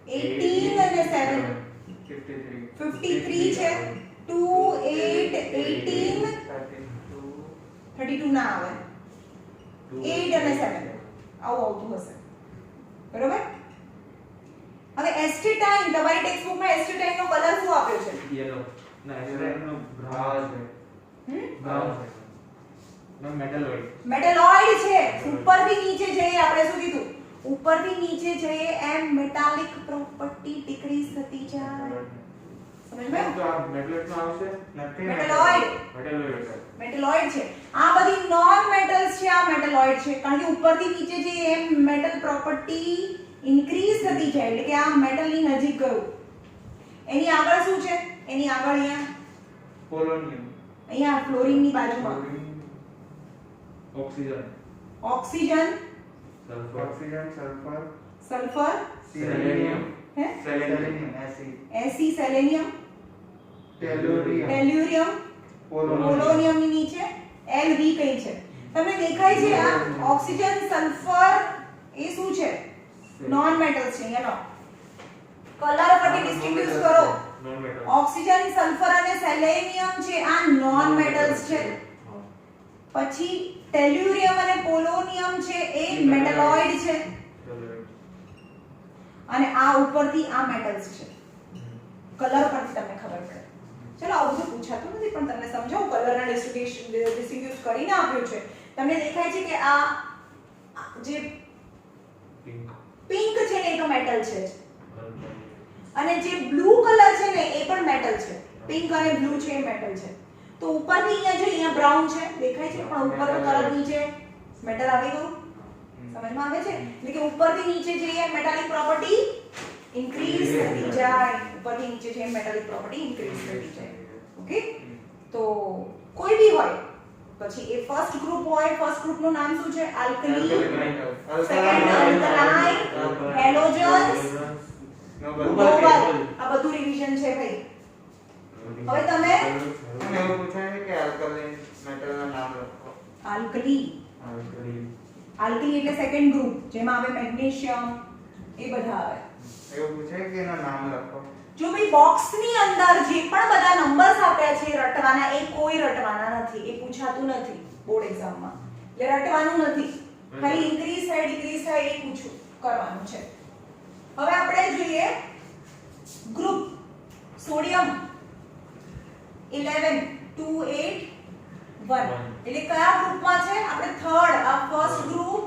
18 અને 7. 53 છે, 2 8 18 32 ના આવે, 8 અને 7 આવું આવતું હશે. બરોબર? હવે એસ્ટેટાઇન, તમારી ટેક્સ્ટબુકમાં એસ્ટેટાઇન નો કલર શું આપ્યો છે? યેલો. ના, એસ્ટેટાઇન નો બ્રાઉન છે. બ્રાઉન છે. નો મેટલોઇડ. મેટલોઇડ છે. ઉપરથી નીચે જઈએ આપણે શું કીધું? ઉપરથી નીચે જઈએ એમ મેટાલિક પ્રોપર્ટી ડિક્રીઝ થતી જાય. સમજ્યા? તો આ મેટલોઇડ નો આવશે? નથી. મેટલોઇડ. મેટલોઇડ છે. આ બધી નોન મેટલ્સ છે, આ મેટલોઇડ છે. કારણ કે ઉપરથી નીચે જઈએ એમ મેટલ પ્રોપર્ટી ઇન્ક્રીઝ થતી જાય, એટલે કે આ મેટલની નજીક ગયું. એની આગળ શું છે? એની આગળ અહીંયા પોલોનિયમ, અહીંયા ફ્લોરીનની બાજુમાં oxygen, oxygen, sulphur, sulphur, selenium, હે સેલેનિયમ, એસી, સેલેનિયમ, ટેલ્યુરિયમ, પોલોનિયમ ની નીચે Lv કઈ છે? તમને દેખાય છે આ ઓક્સિજન, સલ્ફર એ શું છે? નોન મેટલ્સ છે. એનો કલર પરથી ડિસ્ટ્રીબ્યુટ કરો. Non metal. ઓક્સિજન, સલ્ફર અને સેલેનિયમ છે, આ નોન મેટલ્સ છે. પછી ટેલ્યુરિયમ અને પોલોનિયમ છે, એ મેટલોઇડ છે. અને આ ઉપરથી આ મેટલ્સ છે. કલર પરથી તમને ખબર પડે. ચલો આવું બધું પૂછાતું નથી પણ તમને સમજાવું કલરના ડિસ્ટ્રીબ્યુટ કરીને આપ્યું છે. તમને દેખાય છે કે આ જે પિંક છે ને એ તો મેટલ છે જ. અને જે બ્લુ કલર છે ને એ પણ મેટલ છે. પિંક અને બ્લુ છે એ મેટલ છે. તો ઉપરથી અહીંયા જો અહીંયા બ્રાઉન છે દેખાય છે પણ ઉપરનો કલર નીચે મેટલ આવી ગયું. સમજમાં આવે છે? એટલે કે ઉપરથી નીચે જઈએ મેટાલિક પ્રોપર્ટી ઇન્ક્રીઝ થતી જાય. ઉપરથી નીચે જઈએ મેટાલિક પ્રોપર્ટી ઇન્ક્રીઝ થતી જાય. ઓકે? તો કોઈ બી હોય પછી એ ફર્સ્ટ ગ્રુપ હોય, ફર્સ્ટ ગ્રુપનું નામ શું છે? Alkali, second alkaline, halogens, noble. આ બધું રિવિઝન છે ભાઈ. હવે તમે મને એવું પૂછાય છે કે આલ્કલી મેટલના નામ લખો. આલ્કલી એટલે સેકન્ડ ગ્રુપ જેમાં આવે મેગ્નેશિયમ એ બધા આવે. એવું પૂછાય કે એના નામ લખો. જો ભાઈ બોક્સની અંદર જે પણ બધા નંબર્સ આપ્યા છે રટવાના એ કોઈ રટવાના નથી. એ પૂછાતું નથી બોર્ડ એક્ઝામમાં. એટલે રટવાનું નથી. ખાલી ઇન્ક્રીઝ થાય ડિક્રીઝ થાય એ પૂછું કરવાનું છે. હવે આપણે જોઈએ ગ્રુપ સોડિયમ 11 2 8 1 એટલે કયા ગ્રુપમાં છે? આપણે થર્ડ આ ફર્સ્ટ ગ્રુપ,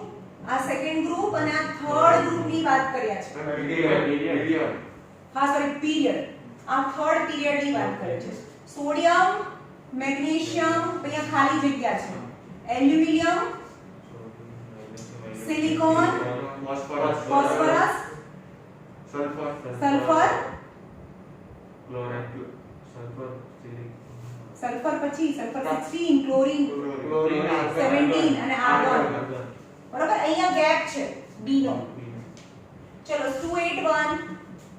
આ સેકન્ડ ગ્રુપ અને આ થર્ડ ગ્રુપની વાત કર્યા છે. હા સોરી પીરિયડ. આ થર્ડ પીરિયડની વાત કરે છે. સોડિયમ, મેગ્નેશિયમ, અહીંયા ખાલી જગ્યા છે. Aluminium, silicon, phosphorus, sulphur, sulphur પછી સલ્ફર 16, ક્લોરીન 17 અને આર્ગોન. બરાબર? અહીંયા ગેપ છે B નો. ચલો 281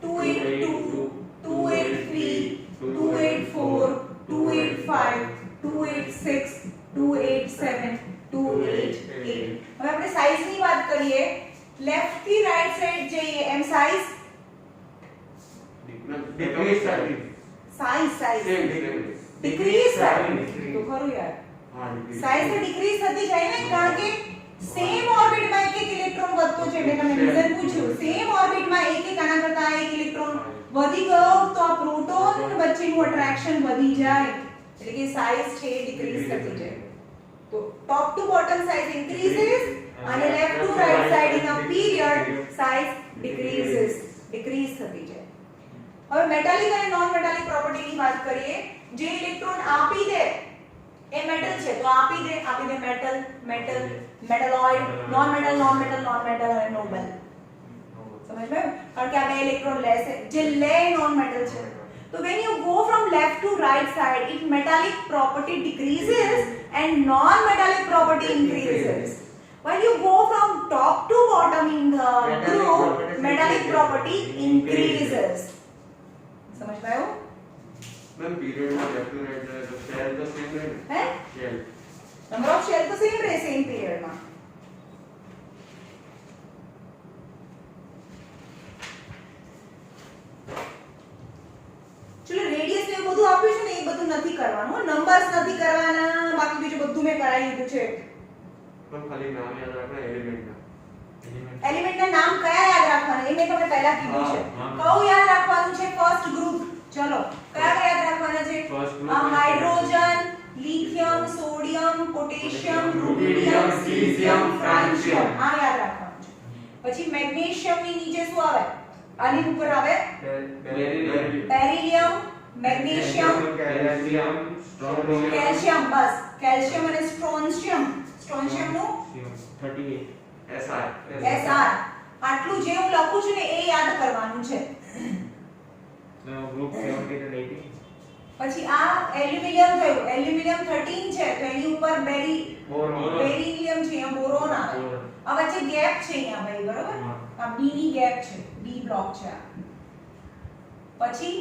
282 283 284 285 286 287 288. હવે આપણે સાઈઝની વાત કરીએ. લેફ્ટ થી રાઈટ સાઈડ જઈએ એમ સાઈઝ ડિક્રીઝ થાય તો ખરું યાર. સાઈઝ ડિક્રીઝ થતી જાય ને કારણ કે સેમ ઓર્બિટમાં એક એક ઇલેક્ટ્રોન વધતો છે. મેં તમને રીઝન પૂછ્યું. સેમ ઓર્બિટમાં એક એક આના કરતા એક ઇલેક્ટ્રોન વધી ગયો તો આ પ્રોટોન વચ્ચેનું અટ્રેક્શન વધી જાય. એટલે કે સાઈઝ છે ડિક્રીઝ થતી જાય. તો top to bottom size increases અને left to right side in a period size decreases decrease થતી જાય. હવે મેટાલિક અને નોન મેટાલિક પ્રોપર્ટીની વાત કરીએ. જે ઇલેક્ટ્રોન આપી દે એ મેટલ છે તો આપી દે metal metal metalloid, non metal non metal non metal અને નોબલ. સમજ્યું? કારણ કે આ બે ઇલેક્ટ્રોન લેશે જે લે નોન મેટલ છે. તો when you go from left to right side its metallic property decreases and non metallic property increases. When you go from top to bottom in the group metallic property increases. समझ पाए हो? Ma'am period में left to right है तो shell तो same है. Shell number of shell तो same रहे सेम पीरियड में. चलो रेडियस ने બધું આપ્યું છે ને એ બધું નથી કરવાનું. નંબર્સ નથી કરવાના. બાકી બીજું બધું મેં કરાવી દીધું છે. मैम खाली नाम याद रखना एलिमेंट का. એલિમેન્ટના નામ કયા યાદ રાખવાના એ મેં તમને પહેલા કીધું છે. કયું યાદ રાખવાનું છે? First group. ચલો કયા યાદ રાખવાના છે? આ hydrogen, lithium, sodium, potassium, rubidium, caesium, francium. આ યાદ રાખવાનું છે. પછી મેગ્નેશિયમ ની નીચે શું આવે? આની ઉપર આવે બેરિલિયમ, મેગ્નેશિયમ, કેલ્શિયમ. બસ કેલ્શિયમ અને સ્ટ્રોન્શિયમ. સ્ટ્રોન્શિયમ નું 38 SR. આટલું જે હું લખું છું ને એ યાદ કરવાનું છે. Group 17 and 18. પછી આ એલ્યુમિનિયમ થયું. એલ્યુમિનિયમ 13 છે તો એની ઉપર બેરિલિયમ છે, અહીંયા બોરોન આવે. આ વચ્ચે ગેપ છે અહીંયા ભાઈ. બરોબર? આ B ની ગેપ છે. B બ્લોક છે આ. પછી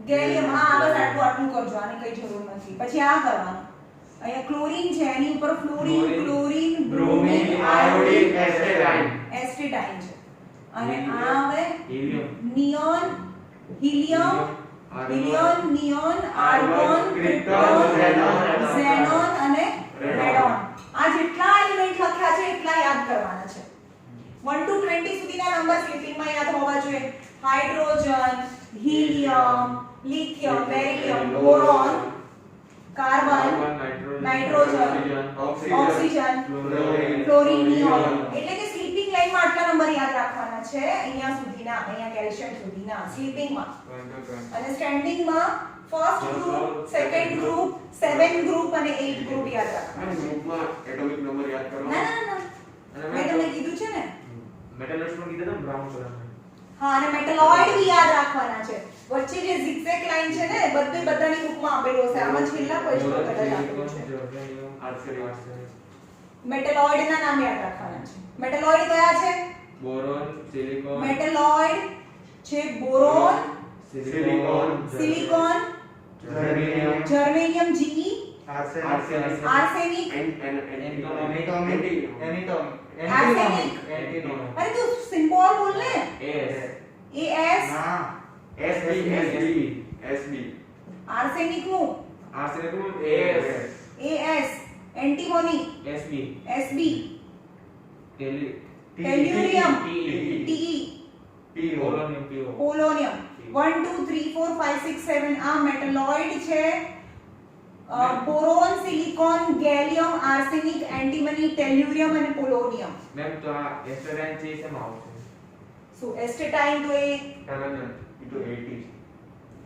ગેલિયમ. હા બસ આટલું કરજો. આની કઈ જરૂર નથી. પછી આ કરવાનું. અહીંયા ક્લોરીન છે એની ઉપર ફ્લોરીન, ક્લોરીન, બ્રોમિન, આયોડીન, એસ્ટેટાઇન છે. અને આ આવે neon, helium, neon, argon, krypton, xenon અને રેડોન. આ જેટલા એલિમેન્ટ લખ્યા છે એટલા યાદ કરવાના છે. 1 to 20 સુધીના નંબર સ્લીપિંગમાં યાદ હોવા જોઈએ. Hydrogen, helium, lithium, beryllium, boron, carbon, nitrogen, oxygen, fluorine, neon. એટલે કે સ્લીપિંગ લાઈનમાં આટલા નંબર યાદ રાખવાના છે, અહીંયા સુધીના, અહીંયા કેલ્શિયમ સુધીના સ્લીપિંગમાં. અને સ્ટેન્ડિંગમાં first group, second group, 7 group અને 8 ગ્રુપ યાદ રાખવાના. ગ્રુપમાં એટોમિક નંબર યાદ કરો. ના ના ના, મેં તમને કીધું છે ને. મેટલ્સ નું કીધું ને બ્રાઉન કલર. હા, અને મેટલોઇડ બી યાદ રાખવાના છે. વચ્ચે જે zigzag લાઈન છે ને, બધાની બુકમાં આપેલું હશે. આમાં છેલ્લા ક્વેશ્ચન કદાચ આપેલું છે. મેટલોઇડના નામ યાદ રાખવાના છે. મેટલોઇડ કયા છે? બોરોન, સિલિકોન, મેટલોઇડ છે boron, silicon, germanium, Ge, arsenic. અરે તું સિમ્બોલ બોલ ને. AS, આર્સેનિક નું AS, એન્ટીમોની SB, ટેલ્યુરિયમ TE, પોલોનિયમ. 1 2 3 4 5 6 7 આ મેટલોઇડ છે. Boron, silicon, gallium, arsenic, antimony, tellurium અને પોલોનિયમ. મેમ તો આ એસ્ટરાઇન છે શેમાં આવશે? સો એસ્ટેટાઇન તો એ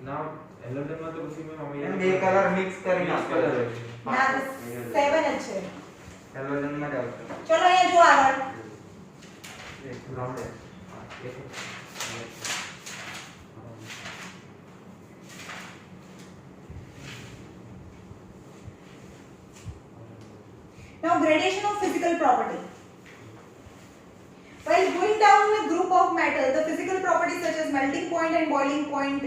ના એલોડન માં તો પછી મેમ અમે બે કલર મિક્સ કરીને કલર ના 7 જ છે. હેલોજન માં જ આવશે. ચલો અહીંયા જો આગળ. Brown Now gradation of physical property. While going down a group of metal, the physical properties such as melting point and boiling point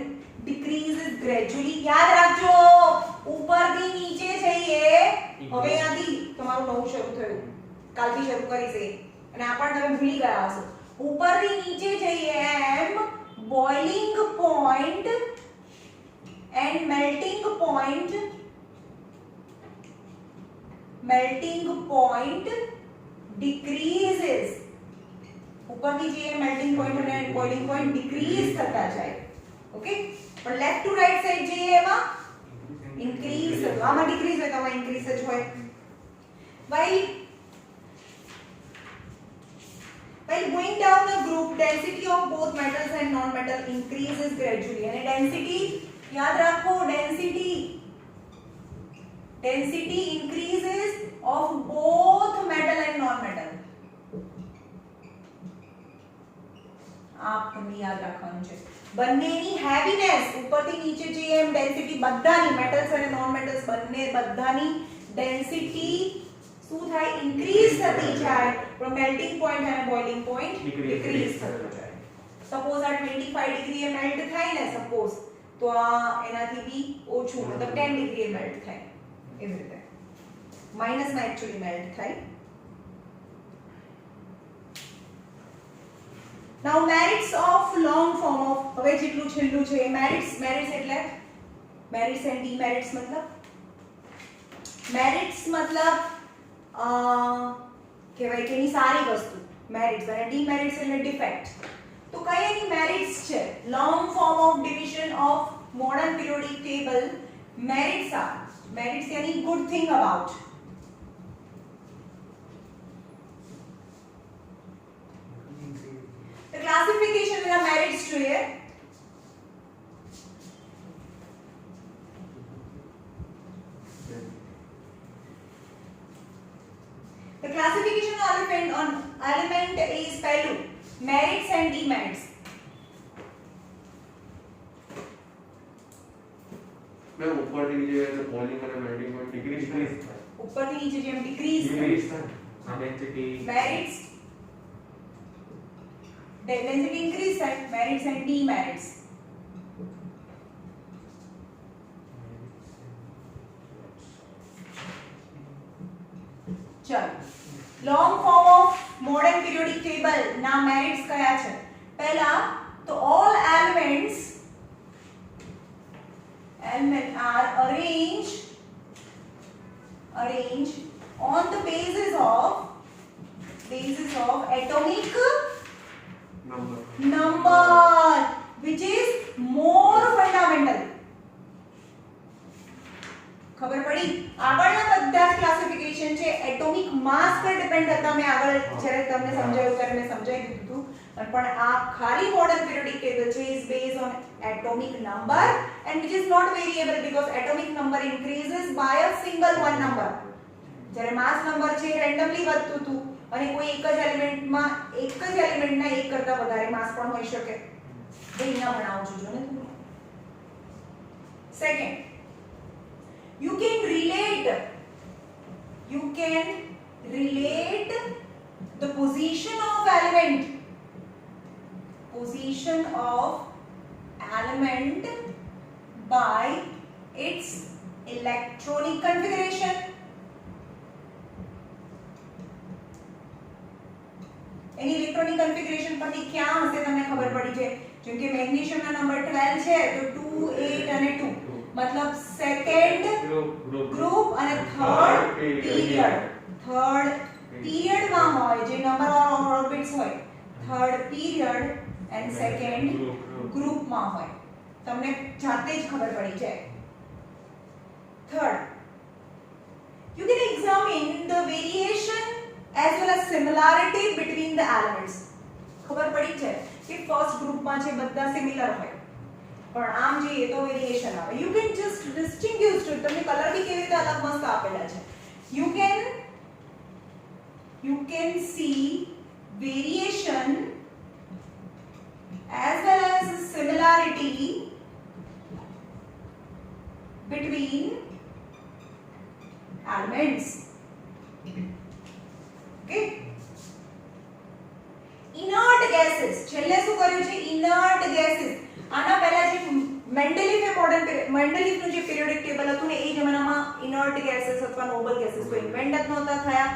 decreases gradually. યાદ રાખજો, ઉપરથી નીચે જઈએ. હવે અહીંયાથી તમારું નવું શરૂ થયું, કાલથી શરૂ કરી છે અને આ પણ તમે ભૂલી ગયા હશો. ઉપરથી નીચે જઈએ એમ boiling point and melting point decreases. ઉપરથી જે melting point અને boiling point decrease થતા જાય. ઓકે, પણ લેફ્ટ ટુ રાઈટ સાઈડ જઈએ એમાં increase થતું. આમાં decrease હોય તો આમાં increase જ હોય. While going down the group, density of both metals and non-metal increases gradually. અને density યાદ રાખો, density increases of both metal and non-metal. આપ તમને યાદ રાખવાનું છે. બંનેની heaviness ઉપરથી નીચે જઈએ એમ density બધાની metals અને non-metals બધાની density શું થાય? increase થતી જાય. પણ melting point અને boiling point decrease થતો જાય. સપોઝ આ 25 ડિગ્રીએ મેલ્ટ થાય ને, સપોઝ, તો આ એનાથી બી ઓછું, મતલબ 10 ડિગ્રીએ મેલ્ટ થાય. એવી રીતે માઈનસમાં એક્ચ્યુઅલી મેલ્ટ થાય. Now merits of long form of, હવે જેટલું છેલ્લું છે એ મેરિટ્સ એટલે મેરિટ્સ એન્ડ ડીમેરિટ્સ. મતલબ મેરિટ્સ મતલબ કહેવાય કે એની સારી વસ્તુ મેરિટ્સ, અને ડીમેરિટ્સ એટલે ડિફેક્ટ. તો કઈ એની મેરિટ્સ છે? Long form of division of modern periodic table. Merits are, merits yani good thing about. The classification of merits જોઈએ. The classification on element is પહેલું merits and demerits. मैं ऊपर नीचे तो boiling और melting point decrease થાય. ઉપરથી નીચે જેમ decrease થાય density merits density increase થાય. merits and demerits. ચલો, long form of modern periodic table ના merits કયા છે? પહેલા તો all elements are arranged on the basis of atomic number, which is more fundamental. પડી? આગળના બધા જ ક્લાસિફિકેશન છે એટોમિક માસ પર ડિપેન્ડ હતા. મેં આગળ જ્યારે તમને સમજાવ્યું ત્યારે મેં સમજાવી દીધું હતું. પણ આ ખાલી મોડર્ન પીરિયોડિક ટેબલ છે is based on atomic number and which is not variable because atomic number increases by a single one number. જ્યારે માસ નંબર છે રેન્ડમલી વધતું હતું અને કોઈ એક જ એલિમેન્ટના એક કરતા વધારે માસ પણ હોઈ શકે. તો અહીંયા બનાવું છું જો ને તમે. Second, you can relate the position of element by its electronic configuration. Any electronic configuration પરથી ક્યાં હશે તમને ખબર પડી છે. જેમ કે મેગ્નેશિયમના નંબર 12 છે તો 2 8 અને 2 મતલબ સેકન્ડ ગ્રુપ અને થર્ડ પીરિયડમાં હોય જે નંબર ઓફ ઓર્બિટ્સ હોય થર્ડ પીરિયડ એન્ડ સેકન્ડ ગ્રુપમાં હોય. તમને જાતે જ ખબર પડી જાય. Third, you can examine the variation as well as similarity between the elements. ખબર પડી છે કે ફર્સ્ટ ગ્રુપમાં છે બધા સિમિલર હોય પણ આમ જોઈએ તો વેરિએશન આવે. you can just distinguish to તમને કલર બી કેવી રીતે અલગ મસ્ત આપેલા છે. you can see variation as well as similarity between elements. Okay, inert gases છેલ્લે શું કર્યું છે inert gases. આના પહેલા જે મેન્ડેલિફનું જે પિરિયોડિક ટેબલ હતું ને એ જમાનામાં inert gases અથવા noble gases તો ઇન્વેન્ટ જ નહોતા થયા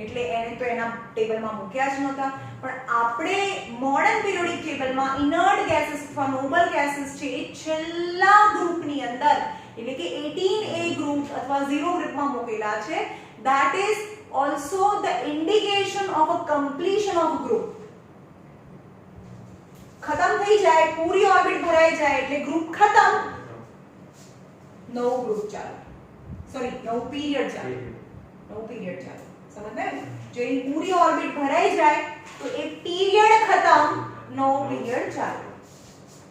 એટલે એને તો એના ટેબલમાં મૂક્યા જ નહોતા. પણ આપણે મોડર્ન પિરિયોડિક ટેબલમાં inert gases અથવા noble gases છે એ છેલ્લા ગ્રુપની અંદર એટલે કે 18A ગ્રુપ અથવા 0 ગ્રુપમાં મૂકેલા છે. that is also the indication of a completion of group. ખતમ થઈ જાય પૂરી ઓર્બિટ ભરાઈ જાય એટલે ગ્રુપ ખતમ, નવું ગ્રુપ ચાલે. સોરી નવું પીરિયડ ચાલે. સમજ્યા? જો એ પૂરી ઓર્બિટ ભરાઈ જાય તો એ પીરિયડ ખતમ, નવું પીરિયડ ચાલે.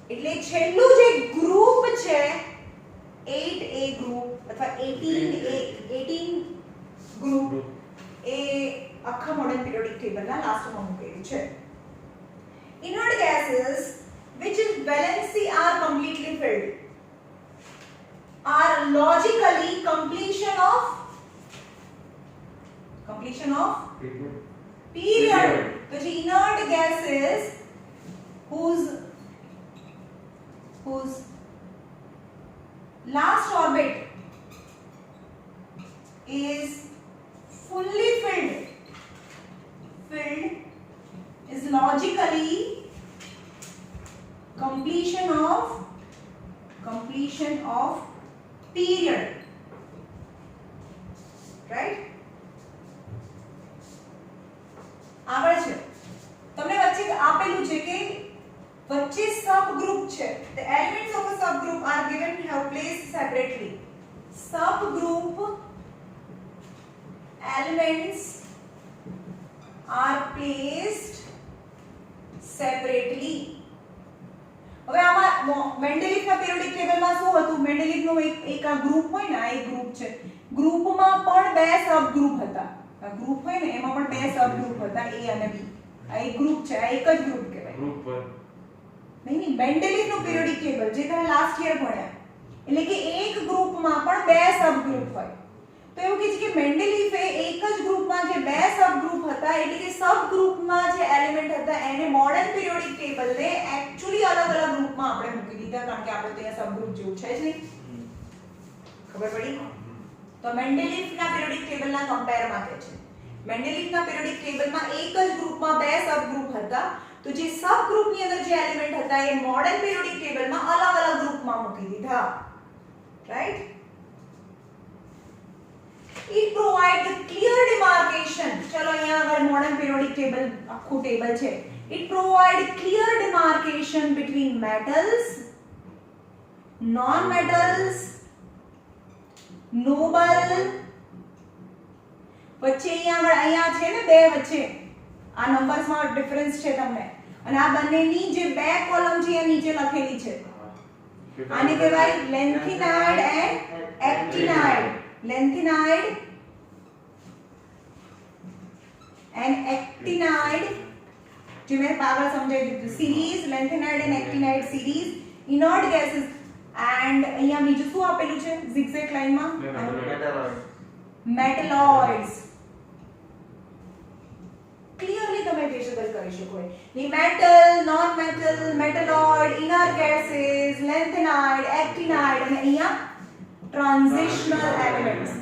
એટલે છેલ્લું જે ગ્રુપ છે 8A ગ્રુપ અથવા 18 ગ્રુપ એ આખા મોડર્ન પીરિયોડિક ટેબલના લાસ્ટમાં મૂકેલું છે. Inert gases which in valency are completely filled are logically completion of period. which inert gases whose last orbit is fully filled is logically completion of period. Right? આગળ છે તમને વચ્ચે આપેલું છે કે વચ્ચે સબ ગ્રુપ છે. the elements of a subgroup are given have placed separately. subgroup elements are placed separately. હવે આમાં મેન્ડેલિફના પિરિયોડિક ટેબલમાં શું હતું? મેન્ડેલિફનો એક આ ગ્રુપ હોય ને, આ એક ગ્રુપ છે. ગ્રુપમાં પણ બે સબ ગ્રુપ હતા. આ ગ્રુપ હોય ને એમાં પણ બે સબ ગ્રુપ હતા A અને B. આ એક ગ્રુપ છે, આ એક જ ગ્રુપ કહેવાય. ગ્રુપ પર નહીં મેન્ડેલિફનું પિરિયોડિક ટેબલ જે તમે લાસ્ટ યર ભણ્યા એટલે કે એક ગ્રુપમાં પણ બે સબ ગ્રુપ હોય. તો એવું કહે છે કે મેન્ડેલિફે એક જ ગ્રુપમાં જે બે સબ ગ્રુપ હતા એટલે કે સબ ગ્રુપમાં જે એલિમેન્ટ હતા એને મોડર્ન પિરિયોડિક ટેબલને એક્ચ્યુઅલી અલગ અલગ ગ્રુપમાં આપણે મૂકી દીધા કારણ કે આપણે ત્યાં સબ ગ્રુપ જેવું છે જ નહીં. ખબર પડી? તો મેન્ડેલિફના પિરિયોડિક ટેબલના કમ્પેરમાં કહે છે મેન્ડેલિફના પિરિયોડિક ટેબલમાં એક જ ગ્રુપમાં બે સબ ગ્રુપ હતા તો જે સબ ગ્રુપની અંદર જે એલિમેન્ટ હતા એ મોડર્ન પિરિયોડિક ટેબલમાં અલગ અલગ ગ્રુપમાં મૂકી દીધા. Right? it provides a clear demarcation. ચલો અહીંયા આગળ મોડર્ન પિરિયોડિક ટેબલ આખું ટેબલ છે. it provides clear demarcation between metals, non metals noble વચ્ચે અહીંયા છે ને બે વચ્ચે આ નંબર્સમાં ડિફરન્સ છે તમને અને આ બંનેની જે બે કોલમ છે એ નીચે લખેલી છે આને કહેવાય લેન્થિનાઇડ એન્ડ એક્ટિનાઇડ લેન્થિનાઇડ એન્ડ એક્ટિનાઇડ જે મેં આગળ સમજાવી દીધું series lanthanide and actinide series inert gases and અહીંયા બીજું શું આપેલું છે zigzag લાઈનમાં મેટલોઇડ્સ ક્લિયરલી તમે વિઝિબલ કરી શકો the metal non metal metalloid inner gases lanthanide actinide અને અહીંયા ટ્રાન્ઝિશનલ એલિમેન્ટ્સ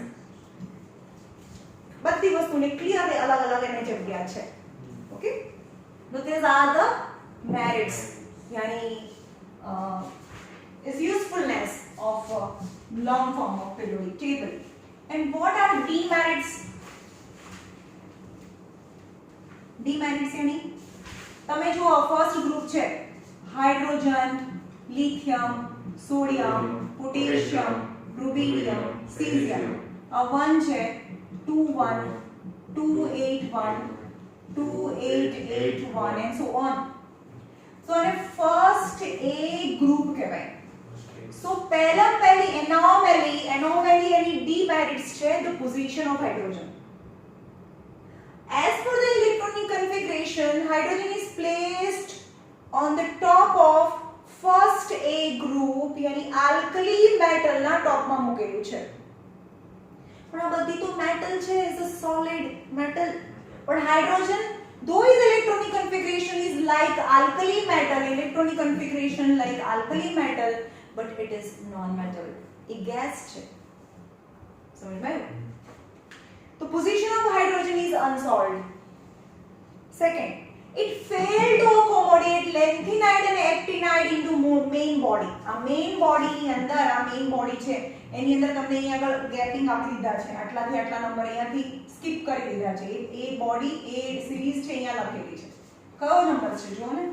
બધી વસ્તુને ક્લિયરલી અલગ અલગ એને જગ્યા છે okay so these are the merits yani is usefulness of long form of periodic table and what are demerits demerits yani તમે જો ફર્સ્ટ ગ્રુપ છે hydrogen lithium sodium potassium rubidium caesium આ 1 છે 21 281 2881 and so on so અને first એ group કહેવાય so પહેલી anomaly any demerits છે the position of hydrogen as per the electronic configuration hydrogen is placed on the top of first A group yani alkali metal ના ટોપ માં મૂકેલું છે પણ આ બધી તો મેટલ છે is a solid metal but hydrogen though its electronic configuration is like alkali metal electronic configuration like alkali metal but it is non metal a gas છે સમજ માં the position of hydrogen is unsolved second it failed to accommodate lanthanide and actinide into main body આ main body ની અંદર આ main body છે એની અંદર તમને અહીંયા આગળ ગેપિંગ આપી દીધા છે આટલાથી આટલા નંબર અહીંયાથી સ્કીપ કરી દીધા છે એ બોડી એ સિરીઝ છે અહીંયા લખેલી છે કયો નંબર છે જો ને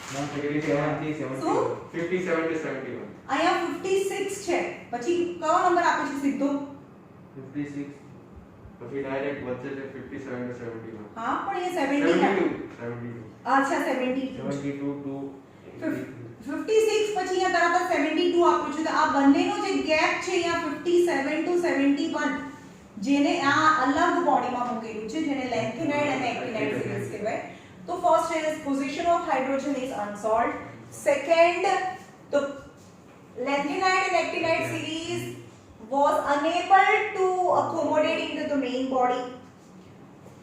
57 to 71 અહીંયા 56 છે પછી કયો નંબર આપે છે સીધો 56 પછી ડાયરેક્ટ વચ્ચે છે 57 to 71 હા પણ એ 70 અચ્છા 72 to 56 પછી અહીંયા તરત 72 આપ્યું છે તો આ બંનેનો જે ગેપ છે અહીંયા 57 to 71 જેને આ અલગ બોડીમાં મૂકેલું છે જેને લેન્થેનાઇડ અને એક્ટિનાઇડ સિરીઝ કહેવાય તો first is position of hydrogen is unsolved second the lanthanide and actinide series was unable to accommodate into the main body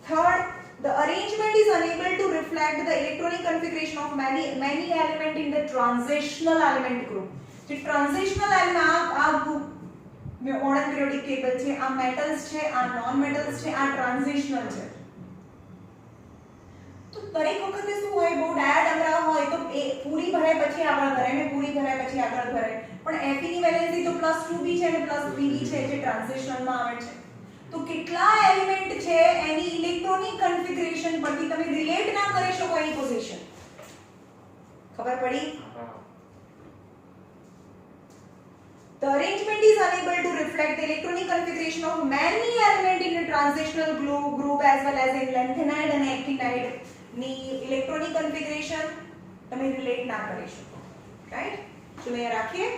third the arrangement is unable to reflect the electronic configuration of many element in the transitional element group જે transitional element આ group મે modern periodic table છે આ metals છે આ non metals છે આ transitional છે તો દરેક વખતે શું હોય બહુ ડાયાગ્રામ હોય તો એ પૂરી ભરાય પછી આગળ ભરાય ને પૂરી ભરાય પછી આગળ ભરાય પણ Fe ની વેલેન્સી તો +2b છે અને +3b છે જે ટ્રાન્ઝિશનલ માં આવે છે તો કેટલા એલિમેન્ટ છે એની ઇલેક્ટ્રોનિક કન્ફિગરેશન પરથી તમે રિલેટ ના કરી શકો એની પોઝિશન ખબર પડી The arrangement is unable to reflect the electronic configuration of many elements in a transitional group as well as in lanthanide and actinide ની electronic configuration તમે રિલેટ ના કરી શકો રાઈટ ચલો એ રાખીએ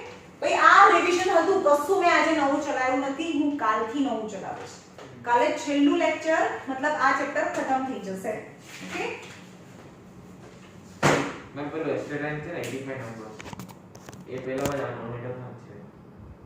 ભાઈ આ રિવિઝન હતું કશું મેં આજે નવું ચલાવ્યું નથી હું કાલથી નવું ચલાવીશ કાલે છેલ્લું લેક્ચર મતલબ આ ચેપ્ટર ખતમ થઈ જશે ઓકે મેં પેલો એસ્ટેરાઇન છે ને 85 નંબર એ પહેલામાં જ આ નોમિનલ છે